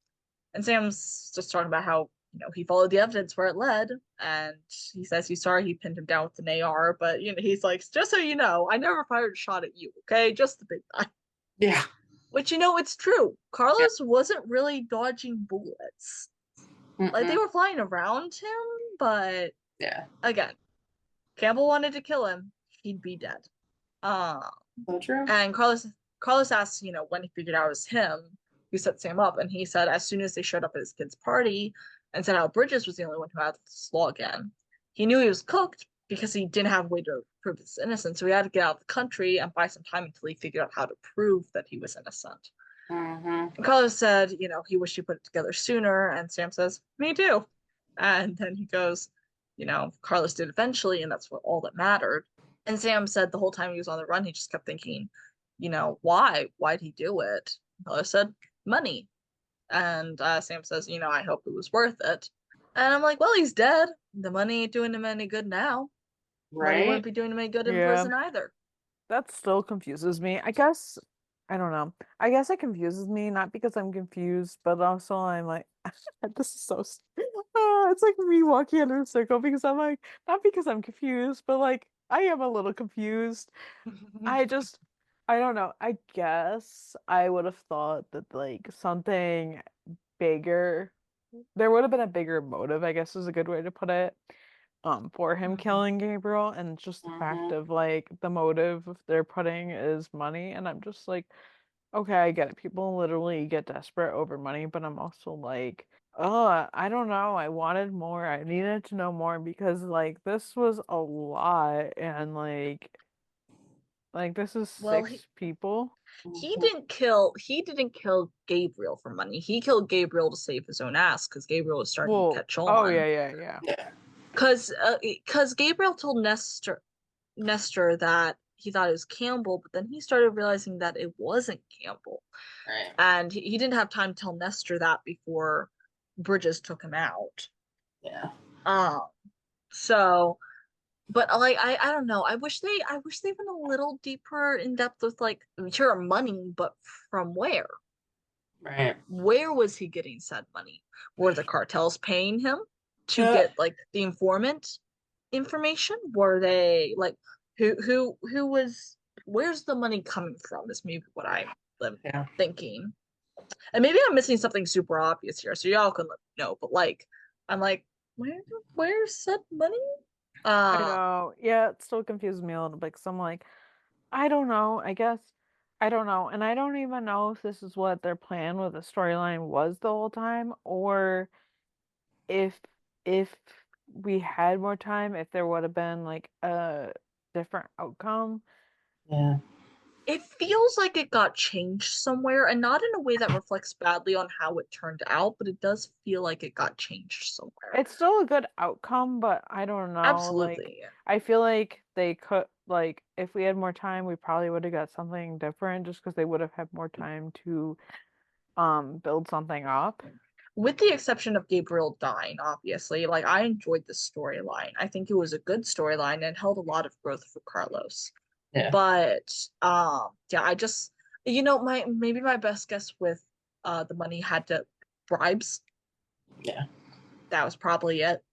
And Sam's just talking about how he followed the evidence where it led, and he says he's sorry he pinned him down with an AR, but he's like, "Just so you know, I never fired a shot at you, okay? Just the big guy." Yeah. Which it's true. Carlos wasn't really dodging bullets. Like they were flying around him, but Yeah. again, Campbell wanted to kill him, he'd be dead. So true. And Carlos asked, when he figured out it was him who set Sam up, and he said as soon as they showed up at his kid's party and said how Bridges was the only one who had this law again, he knew he was cooked because he didn't have a way to prove his innocence. So he had to get out of the country and buy some time until he figured out how to prove that he was innocent. And Carlos said, he wished he put it together sooner, and Sam says, "Me too." And then he goes, Carlos did eventually, and that's all that mattered. And Sam said the whole time he was on the run, he just kept thinking, why'd he do it? Carlos said, "Money." And Sam says, "I hope it was worth it." And I'm like, well, he's dead. The money ain't doing him any good now. Money Right. wouldn't be doing him any good in Yeah. prison either. That still confuses me. I guess I don't know. I guess it confuses me not because I'm confused, but also I'm like, this is so. It's like me walking in a circle because I'm like, not because I'm confused, but like I am a little confused. I don't know. I guess I would have thought that like something bigger, there would have been a bigger motive, I guess is a good way to put it, for him killing Gabriel, and just the fact of like the motive they're putting is money, and I'm just like, okay, I get it. People literally get desperate over money, but I'm also like, oh, I don't know. I wanted more. I needed to know more because like this was a lot, and like this is Well, six people. he didn't kill Gabriel for money. He killed Gabriel to save his own ass because Gabriel was starting Well, to catch oh on. yeah. Because Gabriel told Nestor that he thought it was Campbell, but then he started realizing that it wasn't Campbell. Right. And he didn't have time to tell Nestor that before Bridges took him out. Yeah. So, but like I don't know. I wish they went a little deeper in depth with like, sure, money, but from where? Right. Where was he getting said money? Were the cartels paying him to Yeah. get like the informant information? Were they like who was, where's the money coming from? Is maybe what I'm thinking. And maybe I'm missing something super obvious here, so y'all can let me know. But like, I'm like, where's said money? I know. Yeah, it still confuses me a little bit because I'm like, I don't know. I guess I don't know. And I don't even know if this is what their plan with the storyline was the whole time, or if if we had more time, if there would have been like a different outcome. Yeah. It feels like it got changed somewhere, and not in a way that reflects badly on how it turned out, but it does feel like it got changed somewhere. It's still a good outcome, but I don't know. Like, Absolutely. I feel like they could, like, if we had more time, we probably would have got something different just because they would have had more time to build something up. With the exception of Gabriel dying, obviously, like I enjoyed the storyline. I think it was a good storyline and held a lot of growth for Carlos. Yeah. But yeah, I just my best guess with the money had to bribes. Yeah. That was probably it.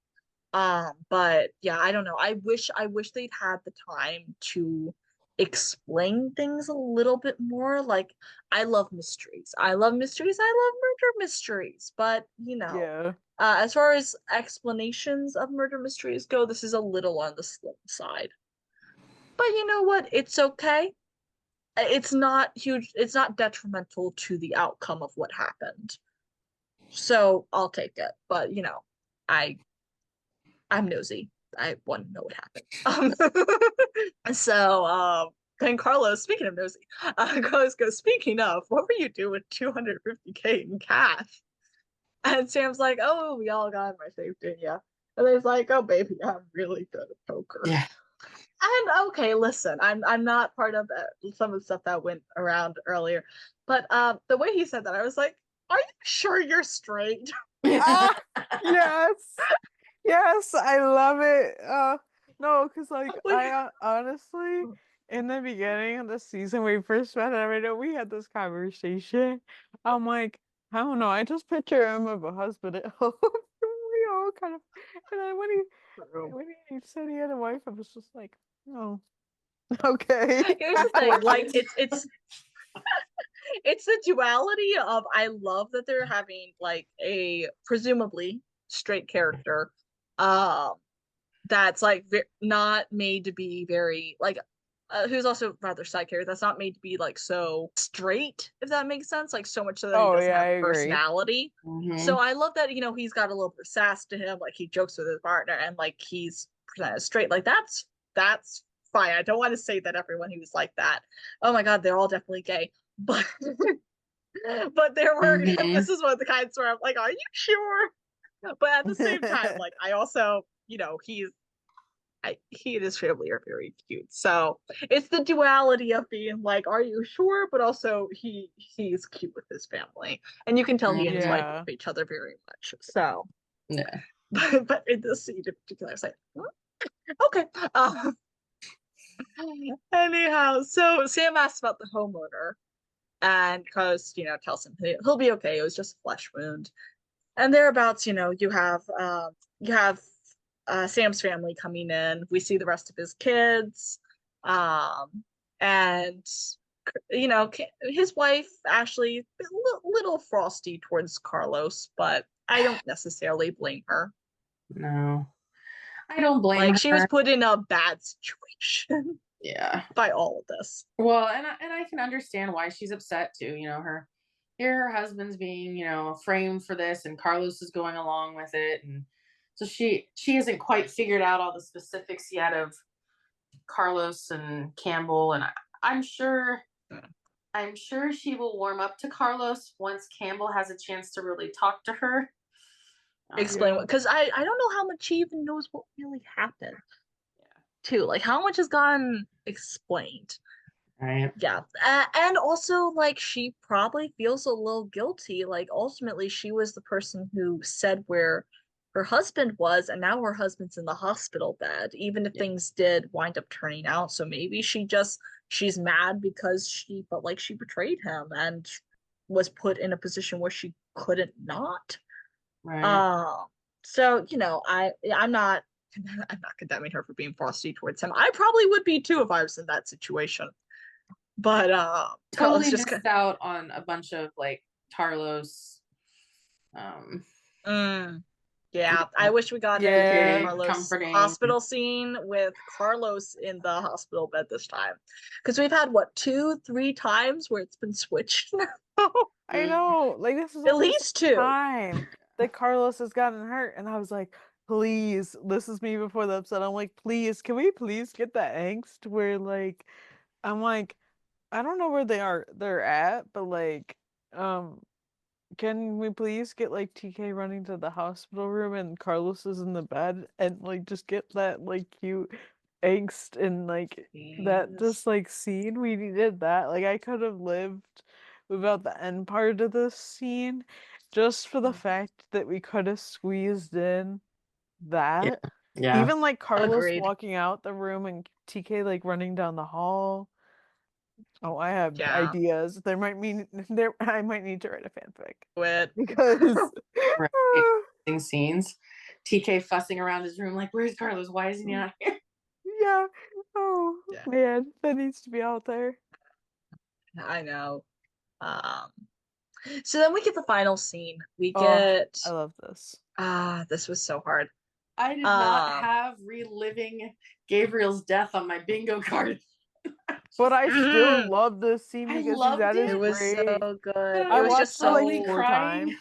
But yeah, I don't know. I wish they'd had the time to explain things a little bit more. Like, I love mysteries. I love mysteries. I love murder mysteries. But Yeah. as far as explanations of murder mysteries go, this is a little on the slim side. But you know what? It's okay. It's not huge. It's not detrimental to the outcome of what happened. So I'll take it. But I'm nosy. I want to know what happened. And Carlos, speaking of nosy, Carlos goes, "Speaking of, what were you doing with 250K in cash?" And Sam's like, "Oh, we all got in my safe, didn't ya?" And he's like, "Oh, baby, I'm really good at poker." Yeah. And okay, listen, I'm not part of some of the stuff that went around earlier, but the way he said that, I was like, "Are you sure you're straight?" Ah, yes. Yes, I love it. No, because like Like, I honestly, in the beginning of the season when we first met him, I know we had this conversation. I'm like, I don't know, I just picture him with a husband at home. We all kind of, and then when he said he had a wife, I was just like, oh, okay. here's the thing, like it's the duality of I love that they're having like a presumably straight character, um, that's like not made to be very like who's also rather side character that's not made to be like so straight, if that makes sense, like so much so that he Oh doesn't yeah, I have agree. personality. So Mhm. I love that, he's got a little bit of sass to him, like he jokes with his partner and like he's presented as straight, like that's fine. I don't want to say that everyone who was like that, oh my god, they're all definitely gay, but but there were Mhm. this is one of the kinds where I'm like, are you sure? But at the same time, like I also, he and his family are very cute. So it's the duality of being like, are you sure? But also he's cute with his family. And you can tell he and his wife Yeah. love each other very much. So Yeah. but in this scene in particular, I was like, okay. Anyhow, so Sam asks about the homeowner and because tells him he'll be okay. It was just a flesh wound. And thereabouts, you have Sam's family coming in. We see the rest of his kids, and his wife Ashley a little frosty towards Carlos, but I don't necessarily blame her. No, I don't blame Like she was her. put in a bad situation Yeah. by all of this. Well, and I can understand why she's upset too. Her husband's being, framed for this, and Carlos is going along with it, and so she hasn't quite figured out all the specifics yet of Carlos and Campbell, and I'm sure I'm sure she will warm up to Carlos once Campbell has a chance to really talk to her. Explain Yeah. what, because I don't know how much she even knows what really happened. Too, like how much has gotten explained. Right. Yeah, and also like she probably feels a little guilty, like ultimately she was the person who said where her husband was, and now her husband's in the hospital bed, even if Yeah. things did wind up turning out. So maybe she's mad because she felt like she betrayed him and was put in a position where she couldn't not. Right. um so I'm not condemning her for being frosty towards him. I probably would be too if I was in that situation. But Carlos Totally just missed out on a bunch of like Tarlos, um, yeah, I wish we got a Yeah. Carlos comforting. hospital scene with Carlos in the hospital bed this time, because we've had what 2-3 times where it's been switched now. I know, like this is At only the least second two. time that Carlos has gotten hurt, and I was like, please, this is me before the upset. I'm like, please, can we please get that angst where like I'm like, I don't know where they're at, but like, um, can we please get like TK running to the hospital room and Carlos is in the bed and like just get that like cute angst and like that Yes. just like scene? We needed that. Like I could have lived without the end part of this scene just for the fact that we could have squeezed in Yeah. that. Yeah. Even like Carlos Agreed. walking out the room and TK like running down the hall. Oh, I have Yeah. ideas. There might mean there I might need to write a fanfic With because Right. Scenes. TK fussing around his room like, "Where's Carlos? Why isn't he not here?" yeah. Oh yeah, man, that needs to be out there. I know. Um, so then we get the final scene. We Oh, get I love this. this was so hard. I did not Um, have reliving Gabriel's death on my bingo card. But I still mm, love this scene I because he's loved at his it it, was so grave. but good. I It I was was just watched it like so slowly 4 times. crying.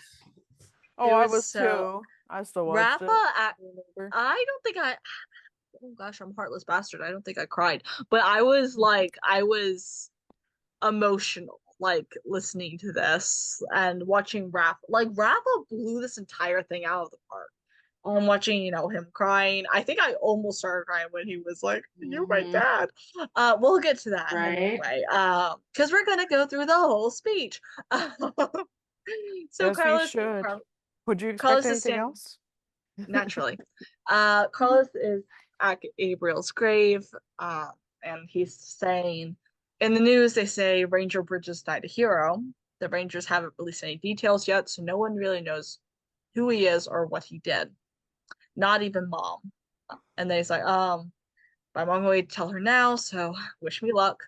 Oh, it I was was so too. I still watched Rafa. it. I don't think I. Oh gosh, I'm a heartless bastard. I don't think I cried, but I was emotional, like listening to this and watching Rafa. Like Rafa blew this entire thing out of the park. I'm watching, him crying. I think I almost started crying when he was like, "You're my Mhm. dad." We'll get to that Right. anyway. Because we're gonna go through the whole speech. So Yes, we should. Would you expect Carlos is anything standing else? naturally. Carlos is at Gabriel's grave, and he's saying, in the news, they say Ranger Bridges died a hero. The Rangers haven't released any details yet, so no one really knows who he is or what he did. Not even mom. And then he's like, I'm on my way to tell her now, so wish me luck.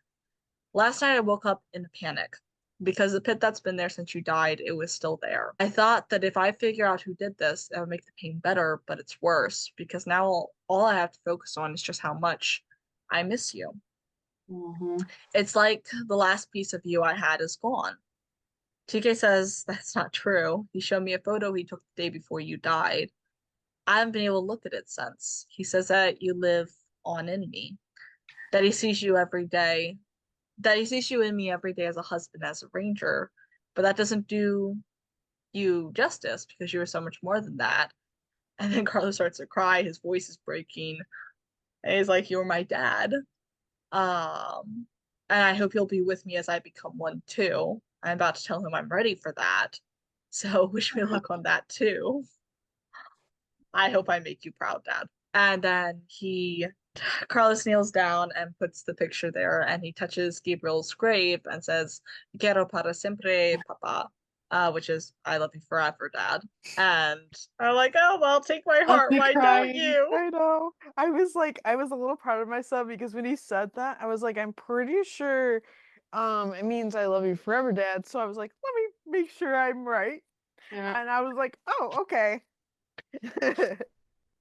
Last night I woke up in a panic because the pit that's been there since you died, it was still there. I thought that if I figure out who did this, it would make the pain better, but it's worse because now all I have to focus on is just how much I miss you. Mhm. It's like the last piece of you I had is gone. TK says that's not true. He showed me a photo he took the day before you died. I haven't been able to look at it since. He says that you live on in me, that he sees you every day, that he sees you in me every day as a husband, as a ranger, but that doesn't do you justice because you are so much more than that. And then Carlos starts to cry, his voice is breaking, and he's like, "You're my dad. Um, and I hope you'll be with me as I become one too." I'm about to tell him I'm ready for that. So wish me luck on that too. I hope I make you proud, Dad. And then Carlos kneels down and puts the picture there, and he touches Gabriel's grave and says, "Quiero para siempre, Papa," which is "I love you forever, Dad." And I'm like, "Oh well, take my heart, Ugly why don't crying. you?" I know. I was a little proud of myself because when he said that, I was like, I'm pretty sure it means I love you forever, Dad. So I was like, let me make sure I'm right. Yeah. And I was like, oh, okay.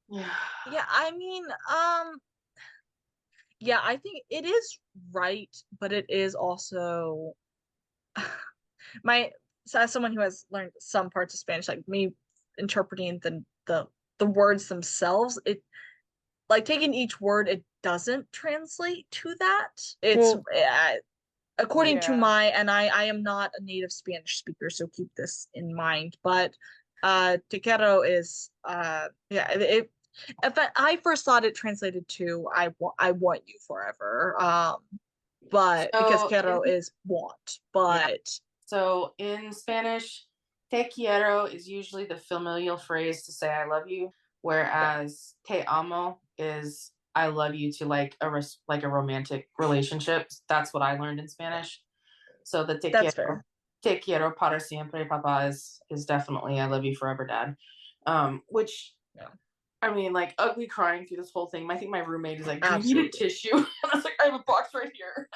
Yeah. Yeah, I mean, yeah, I think it is right, but it is also my so as someone who has learned some parts of Spanish, like me interpreting the words themselves, it like taking each word, it doesn't translate to that. It's Well, according to yeah. I am not a native Spanish speaker, so keep this in mind. But te quiero is yeah, if I first thought it translated to I want you forever. But because So quiero is want, yeah. but So in Spanish, te quiero is usually the familial phrase to say I love you, whereas te amo is I love you to like like a romantic relationship. That's what I learned in Spanish. So the that's fair. te quiero para siempre, papa is definitely I love you forever, dad. Which Yeah, I mean, like ugly crying through this whole thing. I think my roommate is like, "Do you need a absolutely. tissue?" And I was like, "I have a box right here."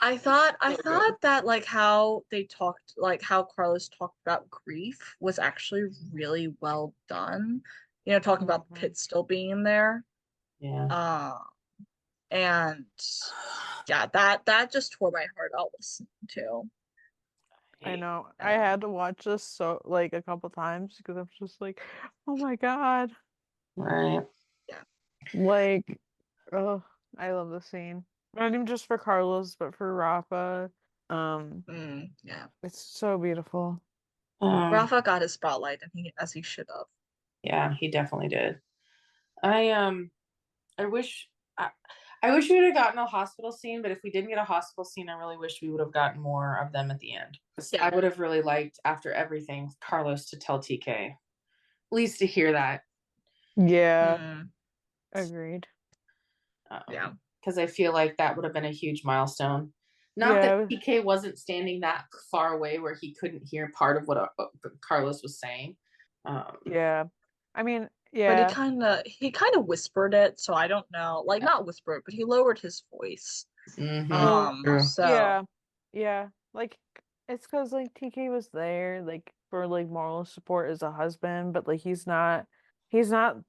I So good. thought that like how they talked, like how Carlos talked about grief was actually really well done. Talking about the Mhm. pit still being there. Yeah. Uh, and yeah, that just tore my heart out listening to. I know. I Yeah. had to watch this so like a couple times because I'm just like, oh my God. Right. Yeah. Like, oh, I love the scene. Not even just for Carlos, but for Rafa. Yeah. It's so beautiful. Um, Rafa got his spotlight and as he should have. yeah, he definitely did. I I wish I, I wish we would have gotten a hospital scene, but if we didn't get a hospital scene, I really wish we would have gotten more of them at the end. Yeah. I would have really liked after everything Carlos to tell TK. At least to hear that. Yeah, Mm, agreed. yeah. Because I feel like that would have been a huge milestone. Not that Yeah, TK wasn't standing that far away where he couldn't hear part of what Carlos was saying. Um, yeah. I mean, But he yeah, kind of he kind of whispered it, so I don't know. Like yeah. not whispered, but he lowered his voice. well, True. So yeah, yeah. Like, it's because like TK was there, like for like moral support as a husband, but like he's not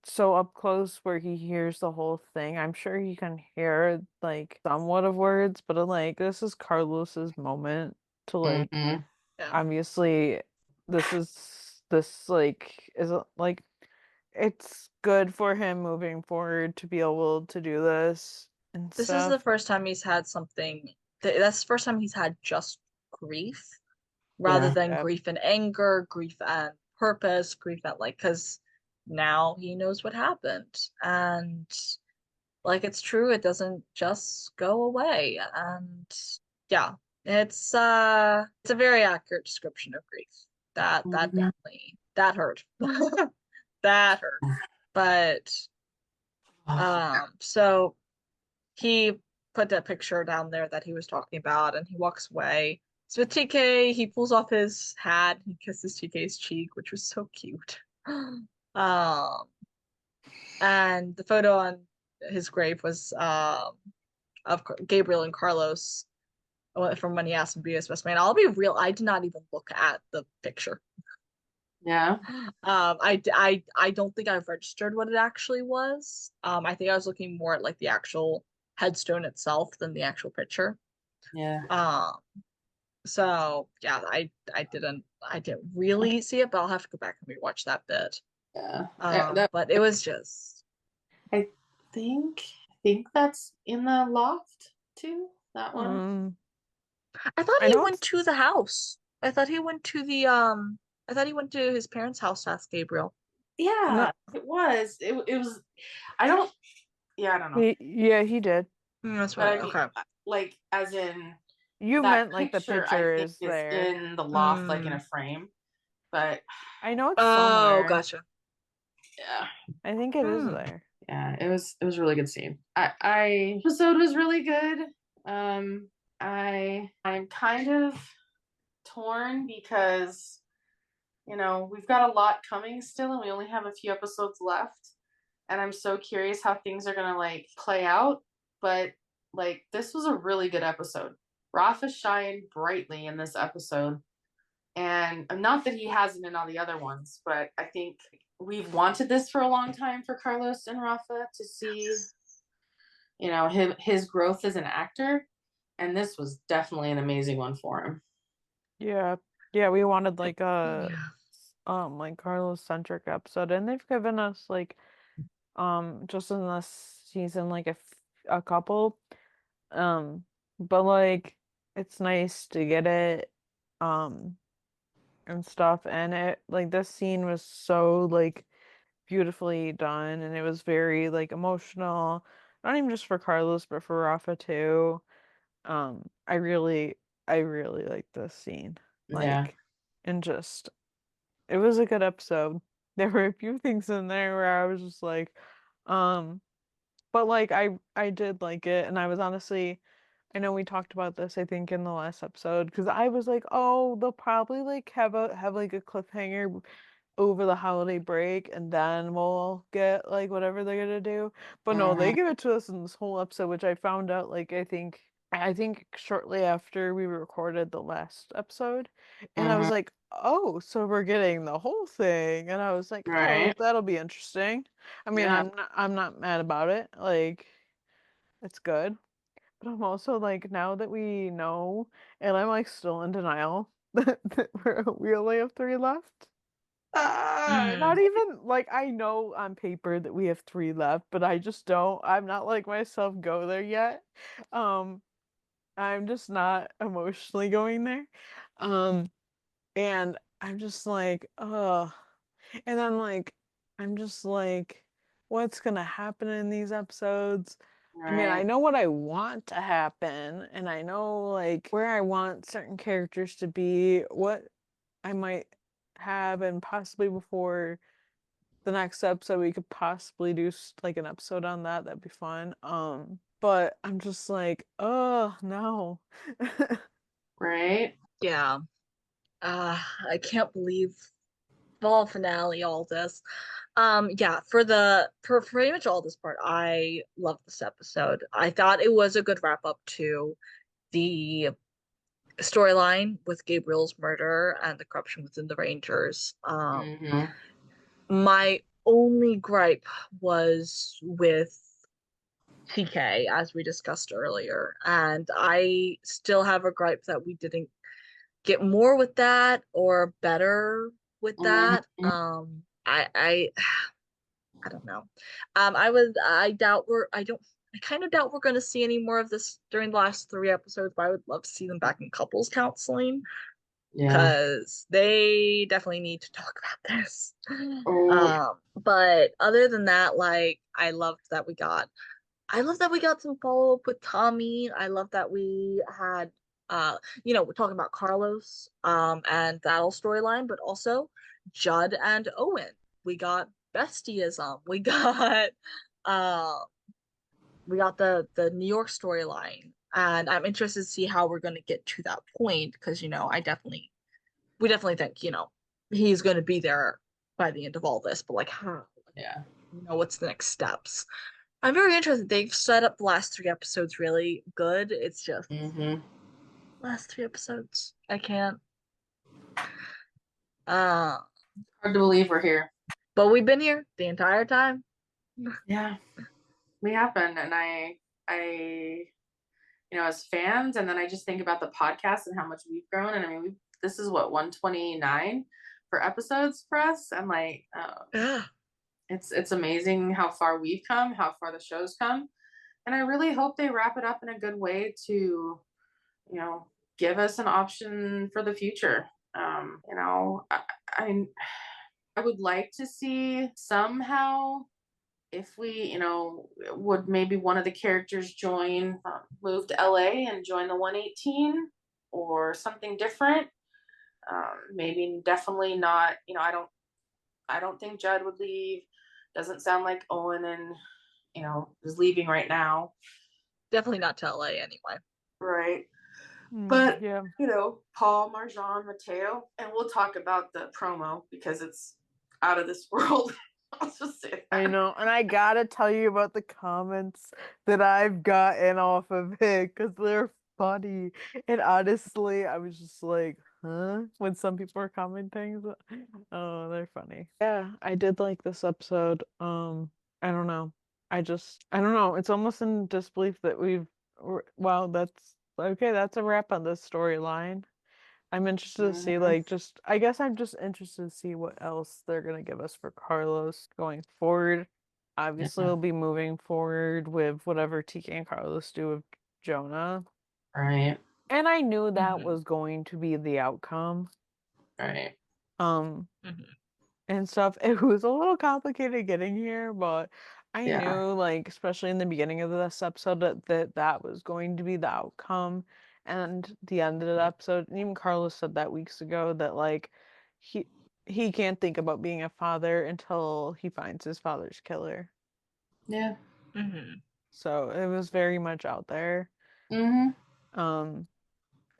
so up close where he hears the whole thing. I'm sure he can hear like somewhat of words, but like this is Carlos's moment to like hmm yeah. obviously this like is like it's good for him moving forward to be able to do this and This is the stuff. first time he's had something that's the first time he's had just grief rather Yeah. than Yeah. grief and anger, grief and purpose grief that like because now he knows what happened, and like it's true, it doesn't just go away. And yeah, it's a very accurate description of grief. That Mhm. definitely that hurt. That hurt. But so he put that picture down there that he was talking about, and he walks away. So with TK, he pulls off his hat, he kisses TK's cheek, which was so cute. Um, and the photo on his grave was of Gabriel and Carlos from when he asked him to be his best man. I'll be real, I did not even look at the picture. Yeah. I don't think I've registered what it actually was. I think I was looking more at like the actual headstone itself than the actual picture. Yeah. So yeah, I didn't really see it, but I'll have to go back and rewatch that bit. Yeah. But it was just I think that's in the loft too. That one. I thought I he know went it's- to the house. I thought he went to the I thought he went to his parents' house to ask Gabriel. Yeah, it was. It was. I don't. Yeah, I don't know. Yeah, he did. That's But right. I mean, Okay. like as in You that meant like the picture, I picture think is is there. in the loft, like in a frame. But I know it's Oh, somewhere. gotcha. yeah, I think it is Hmm. there. yeah, it was a really good scene. I episode was really good. I'm kind of torn because we've got a lot coming still, and we only have a few episodes left. And I'm so curious how things are gonna like play out. But like this was a really good episode. Rafa shined brightly in this episode. And not that he hasn't in all the other ones, but I think we've wanted this for a long time for Carlos and Rafa to see, his growth as an actor. And this was definitely an amazing one for him. Yeah. Yeah, we wanted like Yeah. like Carlos centric episode, and they've given us like just in this season like a couple. But like it's nice to get it um and stuff, and it like this scene was so like beautifully done, and it was very like emotional, not even just for Carlos but for Rafa too. I really like this scene. Yeah. Like, and just it was a good episode. There were a few things in there where I was just like, um, but like I did like it, and I was honestly, I know we talked about this I think in the last episode, because I was like, oh, they'll probably like have like a cliffhanger over the holiday break, and then we'll get like whatever they're gonna do. But no, they give it to us in this whole episode, which I found out like I think shortly after we recorded the last episode, and I was like, oh, so we're getting the whole thing, and I was like, oh, Right. that'll be interesting. I mean, Yeah. I'm not mad about it. Like, it's good. But I'm also like, now that we know, and I'm like still in denial that we only have three left. Not even like I know on paper that we have three left, but I just don't. I'm not like myself go there yet. Um, I'm just not emotionally going there. Um, and I'm just like, ugh. And then like I'm just like, what's gonna happen in these episodes? I mean, I Right. know what I want to happen, and I know like where I want certain characters to be, what I might have, and possibly before the next episode we could possibly do like an episode on that. That'd be fun. But I'm just like, oh no. Right. Yeah. I can't believe fall finale, all this. Yeah, for pretty much all this part, I love this episode. I thought it was a good wrap up to the storyline with Gabriel's murder and the corruption within the Rangers. Mm-hmm. My only gripe was with TK, as we discussed earlier, and I still have a gripe that we didn't get more with that or better with that. Mm-hmm. I don't know. I kind of doubt we're going to see any more of this during the last three episodes, but I would love to see them back in couples counseling. Yeah. because they definitely need to talk about this. Oh, But other than that, like I love that we got some follow up with Tommy. I love that we had we're talking about Carlos and that whole storyline, but also Judd and Owen. We got bestieism. Uh we got the New York storyline. And I'm interested to see how we're gonna get to that point because we definitely think, he's gonna be there by the end of all this, but like how? yeah. What's the next steps? I'm very interested. They've set up the last three episodes really good. It's just Mm-hmm. last three episodes. I can't. Uh, Hard to believe we're here. but we've been here the entire time. Yeah, we have been, and I, as fans, and then I just think about the podcast and how much we've grown, and I mean, this is what 129 for episodes for us, and like, Yeah. it's amazing how far we've come, how far the show's come, and I really hope they wrap it up in a good way to, give us an option for the future. I I would like to see somehow if we, would maybe one of the characters join, move to LA and join the 118 or something different. Maybe definitely not, I don't think Judd would leave. Doesn't sound like Owen and, is leaving right now. Definitely not to LA anyway. Right. But, Yeah. Paul, Marjan, Mateo, and we'll talk about the promo because it's out of this world. I'll just say that. I know, and I gotta tell you about the comments that I've gotten off of it because they're funny. And honestly, I was just like, huh? When some people are commenting, oh, they're funny. Yeah, I did like this episode. I don't know. I don't know. It's almost in disbelief that well, that's okay. That's a wrap on this storyline. I'm interested to see I guess I'm just interested to see what else they're gonna give us for Carlos going forward. Obviously, we'll be moving forward with whatever TK and Carlos do with Jonah. Right. And I knew that Mhm. was going to be the outcome. Right. Um Mhm. and stuff. It was a little complicated getting here, but I Yeah. knew, like, especially in the beginning of this episode, that was going to be the outcome. And the end of the episode, and even Carlos said that weeks ago that like he can't think about being a father until he finds his father's killer. Yeah. Mhm. So it was very much out there. Mm-hmm.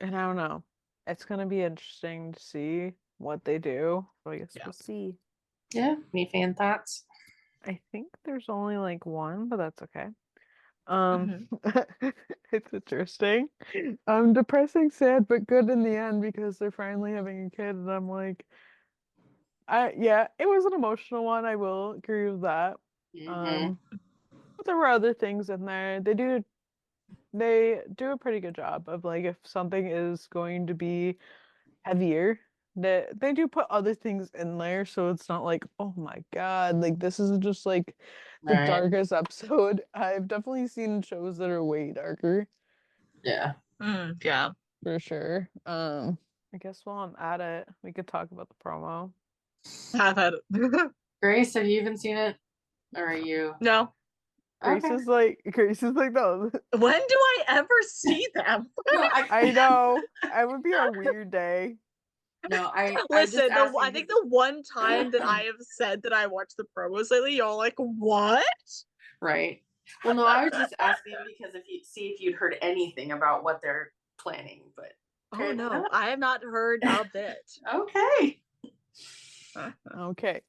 And I don't know. It's gonna be interesting to see what they do. So I guess Yeah. we'll see. Yeah. Any fan thoughts? I think there's only like one, but that's okay. Mhm. It's interesting. Depressing, sad, but good in the end because they're finally having a kid, and I'm like, yeah, it was an emotional one. I will agree with that. Mm-hmm. But there were other things in there. They do a pretty good job of like if something is going to be heavier, that they do put other things in there, so it's not like, oh my God, like this is just like the Right. darkest episode. I've definitely seen shows that are way darker, Yeah. Yeah. for sure. I guess while I'm at it, we could talk about the promo. Have had it. Grace, have you even seen it? Or are you? No. Grace is like no. When do I ever see them? No, I know. It would be a weird day. No, I'm just Listen, I asking think the one time that I have said that I watched the promos lately, y'all like, what? Right. Well, no, I was just asking because if you'd heard anything about what they're planning, but Oh no, I have not heard a bit. okay. Okay.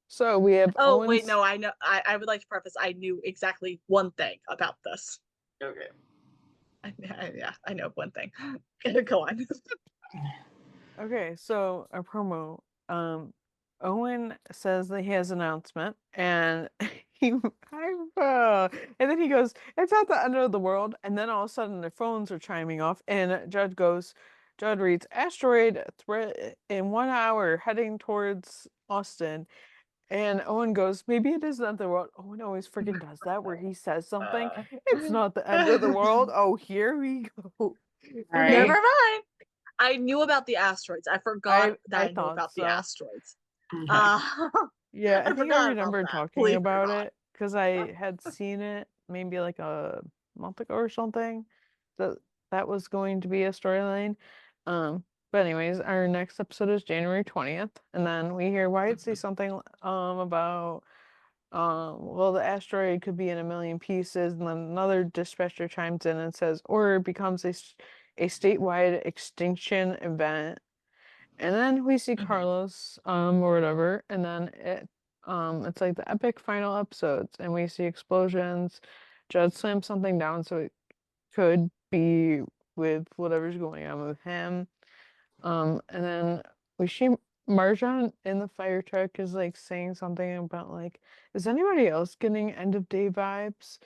So we have Oh Owens. wait, no, I know. I would like to preface. I knew exactly one thing about this. Okay. Yeah, I know one thing. Go on. Okay, so a promo. Owen says that he has an announcement, and and then he goes, "It's not the end of the world." And then all of a sudden, their phones are chiming off, and Judd reads, "Asteroid threat in 1 hour, heading towards Austin." And Owen goes, "Maybe it is the end of the world." Owen always freaking does that, where he says something. It's not the end of the world. Oh, here we go. Right. Never mind. I knew about the asteroids. I forgot that I I knew thought about the so. asteroids. Okay. Uh, Yeah, I I think I forgot about remember that. talking Completely about forgot. it because I had seen it maybe like a month ago or something. That that was going to be a storyline. Um, but anyways, our next episode is January 20th, and then we hear Wyatt say something about well, the asteroid could be in a million pieces, and then another dispatcher chimes in and says, or it becomes a statewide extinction event. And then we see Mhm. Carlos, or whatever, and then it's like the epic final episodes, and we see explosions. Judd slams something down, so it could be with whatever's going on with him. And then we see Marjan in the fire truck is like saying something about like, is anybody else getting end of day vibes?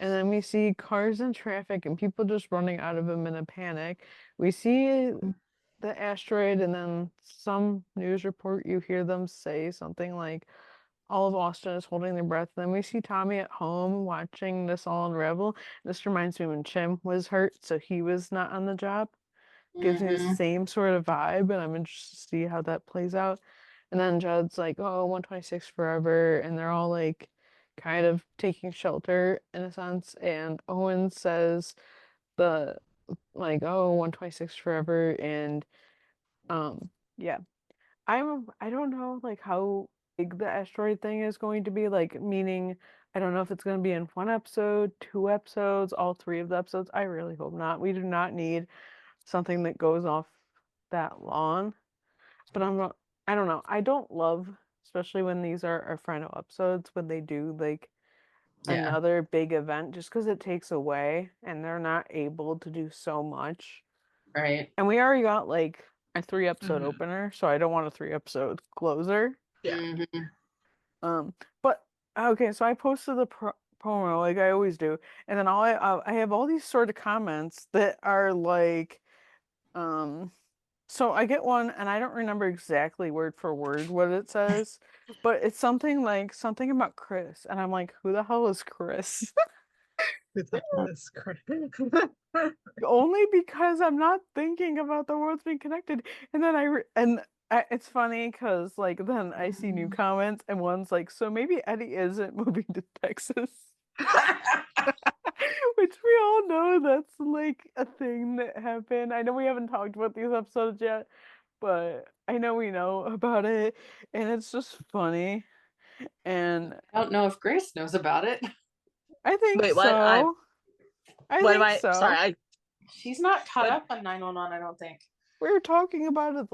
And then we see cars in traffic and people just running out of them in a panic. We see the asteroid, and then some news report you hear them say something like all of Austin is holding their breath. Then we see Tommy at home watching this all unravel. This reminds me when Chim was hurt, so he was not on the job. Gives me the Mhm. same sort of vibe, and I'm interested to see how that plays out. And then Judd's like, oh, 126 forever, and they're all like kind of taking shelter in a sense. And Owen says the like, oh, 126 forever, and yeah. I don't know like how big the asteroid thing is going to be, like meaning I don't know if it's going to be in one episode, two episodes, all three of the episodes. I really hope not. We do not need something that goes off that long. But I don't know. I don't love, especially when these are our final episodes, when they do like Yeah. another big event just because it takes away and they're not able to do so much. Right. And we already got like a 3 episode Mhm. opener, so I don't want a 3 episode closer. Yeah. Mhm. But okay, so I posted the promo like I always do, and then I have all these sort of comments that are like, so I get one, and I don't remember exactly word for word what it says, but it's something like something about Chris, and I'm like, who the hell is Chris? That's great. Only because I'm not thinking about the worlds being connected. And then it's funny because like then I see new comments and one's like, so maybe Eddie isn't moving to Texas, which we all know that's like a thing that happened. I know we haven't talked about these episodes yet, but I know we know about it, and it's just funny. And I don't know if Grace knows about it. I think Wait, what? so. I What am think I? Sorry, so. She's not caught What? up on 911, I don't think. We were talking about it.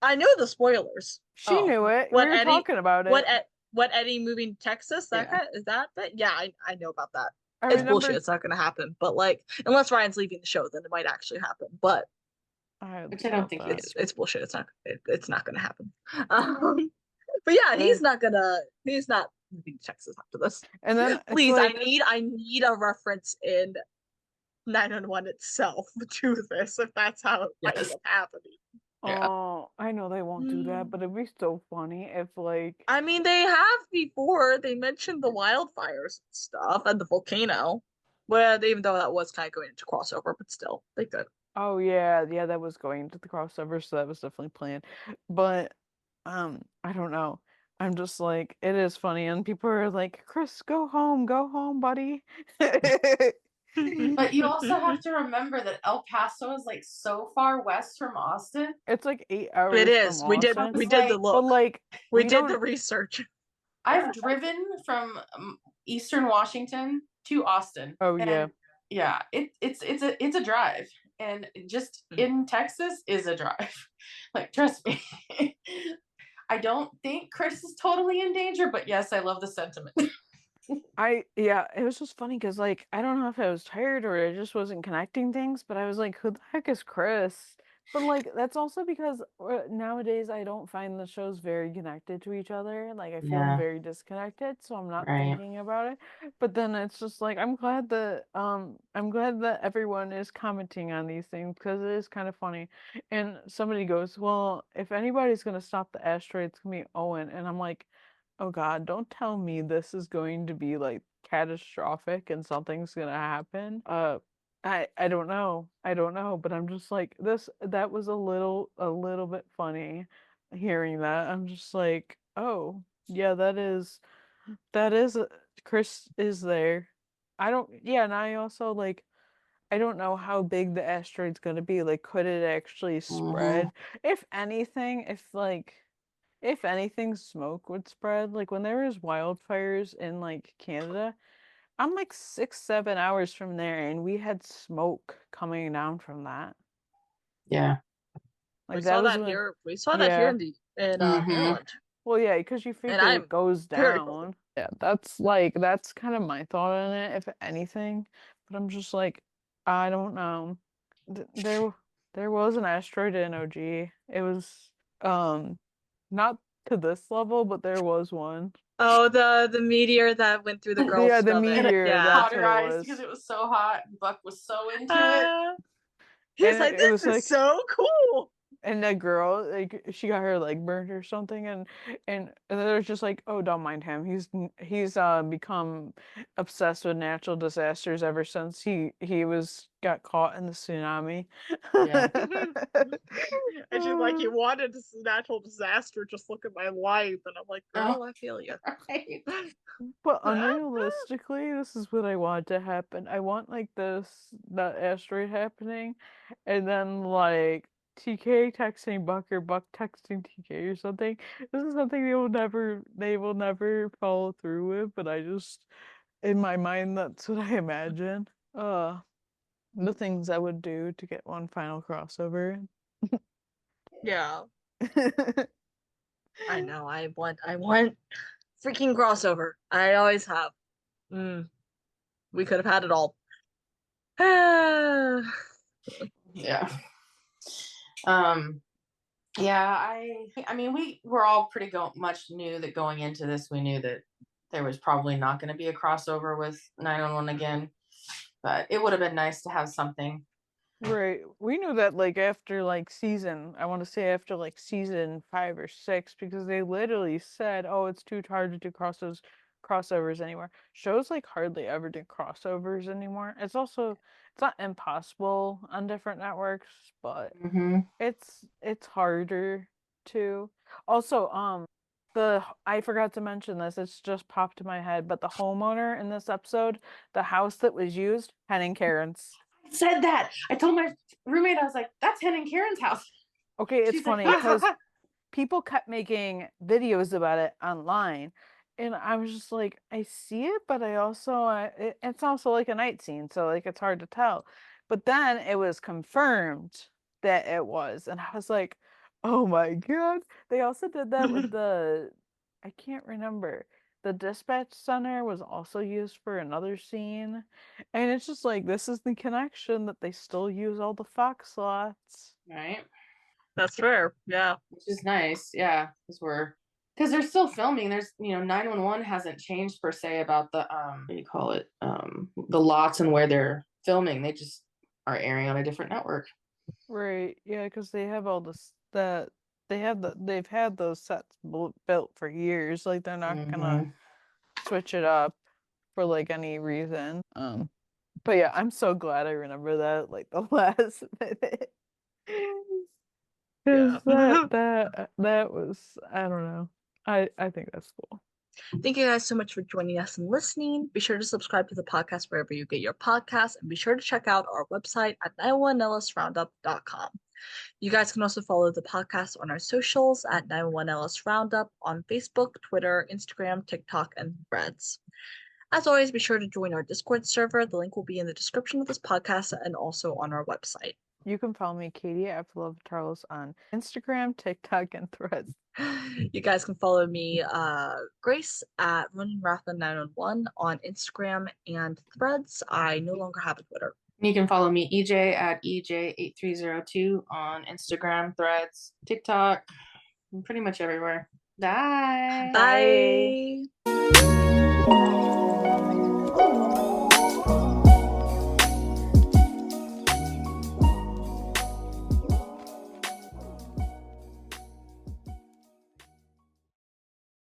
I know the spoilers. She Oh. knew it. We What were Eddie? talking about What? it. What Eddie moving to Texas? That Yeah. kind is that? Yeah, I know about that. I It's bullshit. remember. It's not gonna happen. But like, unless Ryan's leaving the show, then it might actually happen. But I Which I don't doubt think he that. is. it's bullshit. It's not gonna happen. But yeah, Eh. he's not moving to Texas after this. And then it's Please, like, I need a reference in 911 itself to this if that's how it might Yes. end up happening. Yeah. oh, I know they won't do that, but it'd be so funny if like, I mean, they have before. They mentioned the wildfires and stuff and the volcano. Well, even though that was kind of going into crossover, but still, they could. oh yeah, yeah, that was going to the crossover, so that was definitely planned. But I don't know. I'm just like, it is funny, and people are like, Chris, go home, buddy. But you also have to remember that El Paso is like so far west from Austin. It's like 8 It hours from is. Austin. We It's did the like- But look. like, We we did the don't. research. I've driven from Eastern Washington to Austin. Oh yeah. And yeah, it's a drive, and just in Texas is a drive. Like, trust me. I don't think Chris is totally in danger, but yes, I love the sentiment. Yeah, it was just funny because like I don't know if I was tired or I just wasn't connecting things, but I was like, who the heck is Chris? But like that's also because nowadays I don't find the shows very connected to each other. Like I feel Yeah. very disconnected, so I'm not Right. thinking about it. But then it's just like I'm glad that everyone is commenting on these things because it is kind of funny. And somebody goes, "Well, if anybody's gonna stop the asteroid, it's gonna be Owen." And I'm like, oh God, don't tell me this is going to be like catastrophic and something's gonna happen. I don't know. I don't know, but I'm just like that was a little bit funny hearing that. I'm just like, "Oh, yeah, that is Chris is there." I don't yeah, and I also like I don't know how big the asteroid's going to be. Like could it actually Mm-hmm. spread? If anything, smoke would spread. Like when there was wildfires in like Canada, I'm like 6, 7 hours from there, and we had smoke coming down from that. Yeah. We Like that saw was that when, here. We saw that here yeah. in Mm-hmm. Maryland, Well, yeah, because you and figure it I'm goes very down. Yeah, that's kind of my thought on it, if anything. But I'm just like, I don't know. There, there was an asteroid in OG. It was, not to this level, but there was one. Oh, the meteor that went through the girl's Yeah, the stomach. And it meteor. Yeah. That's what it cauterized because was. it was so hot. Buck was so into it. Uh, And he's like, it was this is like, so cool. and that girl, like, she got her leg burnt or something, and they're just like, oh, don't mind him. He's become obsessed with natural disasters ever since he got caught in the tsunami. Yeah. And she's like, you wanted this natural disaster. Just look at my life. And I'm like, girl, Oh, I feel you. right. But unrealistically, this is what I want to happen. I want like that asteroid happening, and then like TK texting Buck or Buck texting TK or something. This is something they will never follow through with, but I just in my mind that's what I imagine. The things I would do to get one final crossover. Yeah, I know. I want freaking crossover. I always have. Mm, we could have had it all. Yeah. Um, yeah, I mean we were all pretty much knew that going into this, we knew that there was probably not going to be a crossover with 911 again, but it would have been nice to have something. Right. We knew that like after like I want to say after like season 5 or 6, because they literally said, "Oh, it's too hard to do crossovers anymore." Shows like hardly ever do crossovers anymore. It's not impossible on different networks, but Mm-hmm. it's harder to. Also, I forgot to mention this. It's just popped in my head, but the homeowner in this episode, the house that was used, Henning Karen's. Said that. I told my roommate, I was like, that's Hen and Karen's house. Okay, it's She's like, funny because people kept making videos about it online, and I was just like, I see it, but it's also like a night scene, so like it's hard to tell. But then it was confirmed that it was, and I was like, oh my God. They also did that with I can't remember. The dispatch center was also used for another scene, and it's just like this is the connection that they still use all the Fox slots. right. That's fair. Yeah. Which is nice. Yeah. Because they're still filming. There's 911 hasn't changed per se about the what do you call it? The lots and where they're filming. They just are airing on a different network. Right, yeah, because they have all this that they've had those sets built for years. Like they're not gonna Mm-hmm. switch it up for like any reason. But yeah, I'm so glad I remember that like the last minute. Yeah. Because that was I don't know. I think that's cool. Thank you guys so much for joining us and listening. Be sure to subscribe to the podcast wherever you get your podcasts, and be sure to check out our website at 911LSRoundup.com. You guys can also follow the podcast on our socials at 911LS Roundup on Facebook, Twitter, Instagram, TikTok, and Threads. As always, be sure to join our Discord server. The link will be in the description of this podcast and also on our website. You can follow me, Katie at Love Charles, on Instagram, TikTok, and Threads. You guys can follow me, Grace, at Running Ratha 911 on Instagram and Threads. I no longer have a Twitter. You can follow me, EJ, at EJ8302 on Instagram, Threads, TikTok, and pretty much everywhere. Bye. Bye.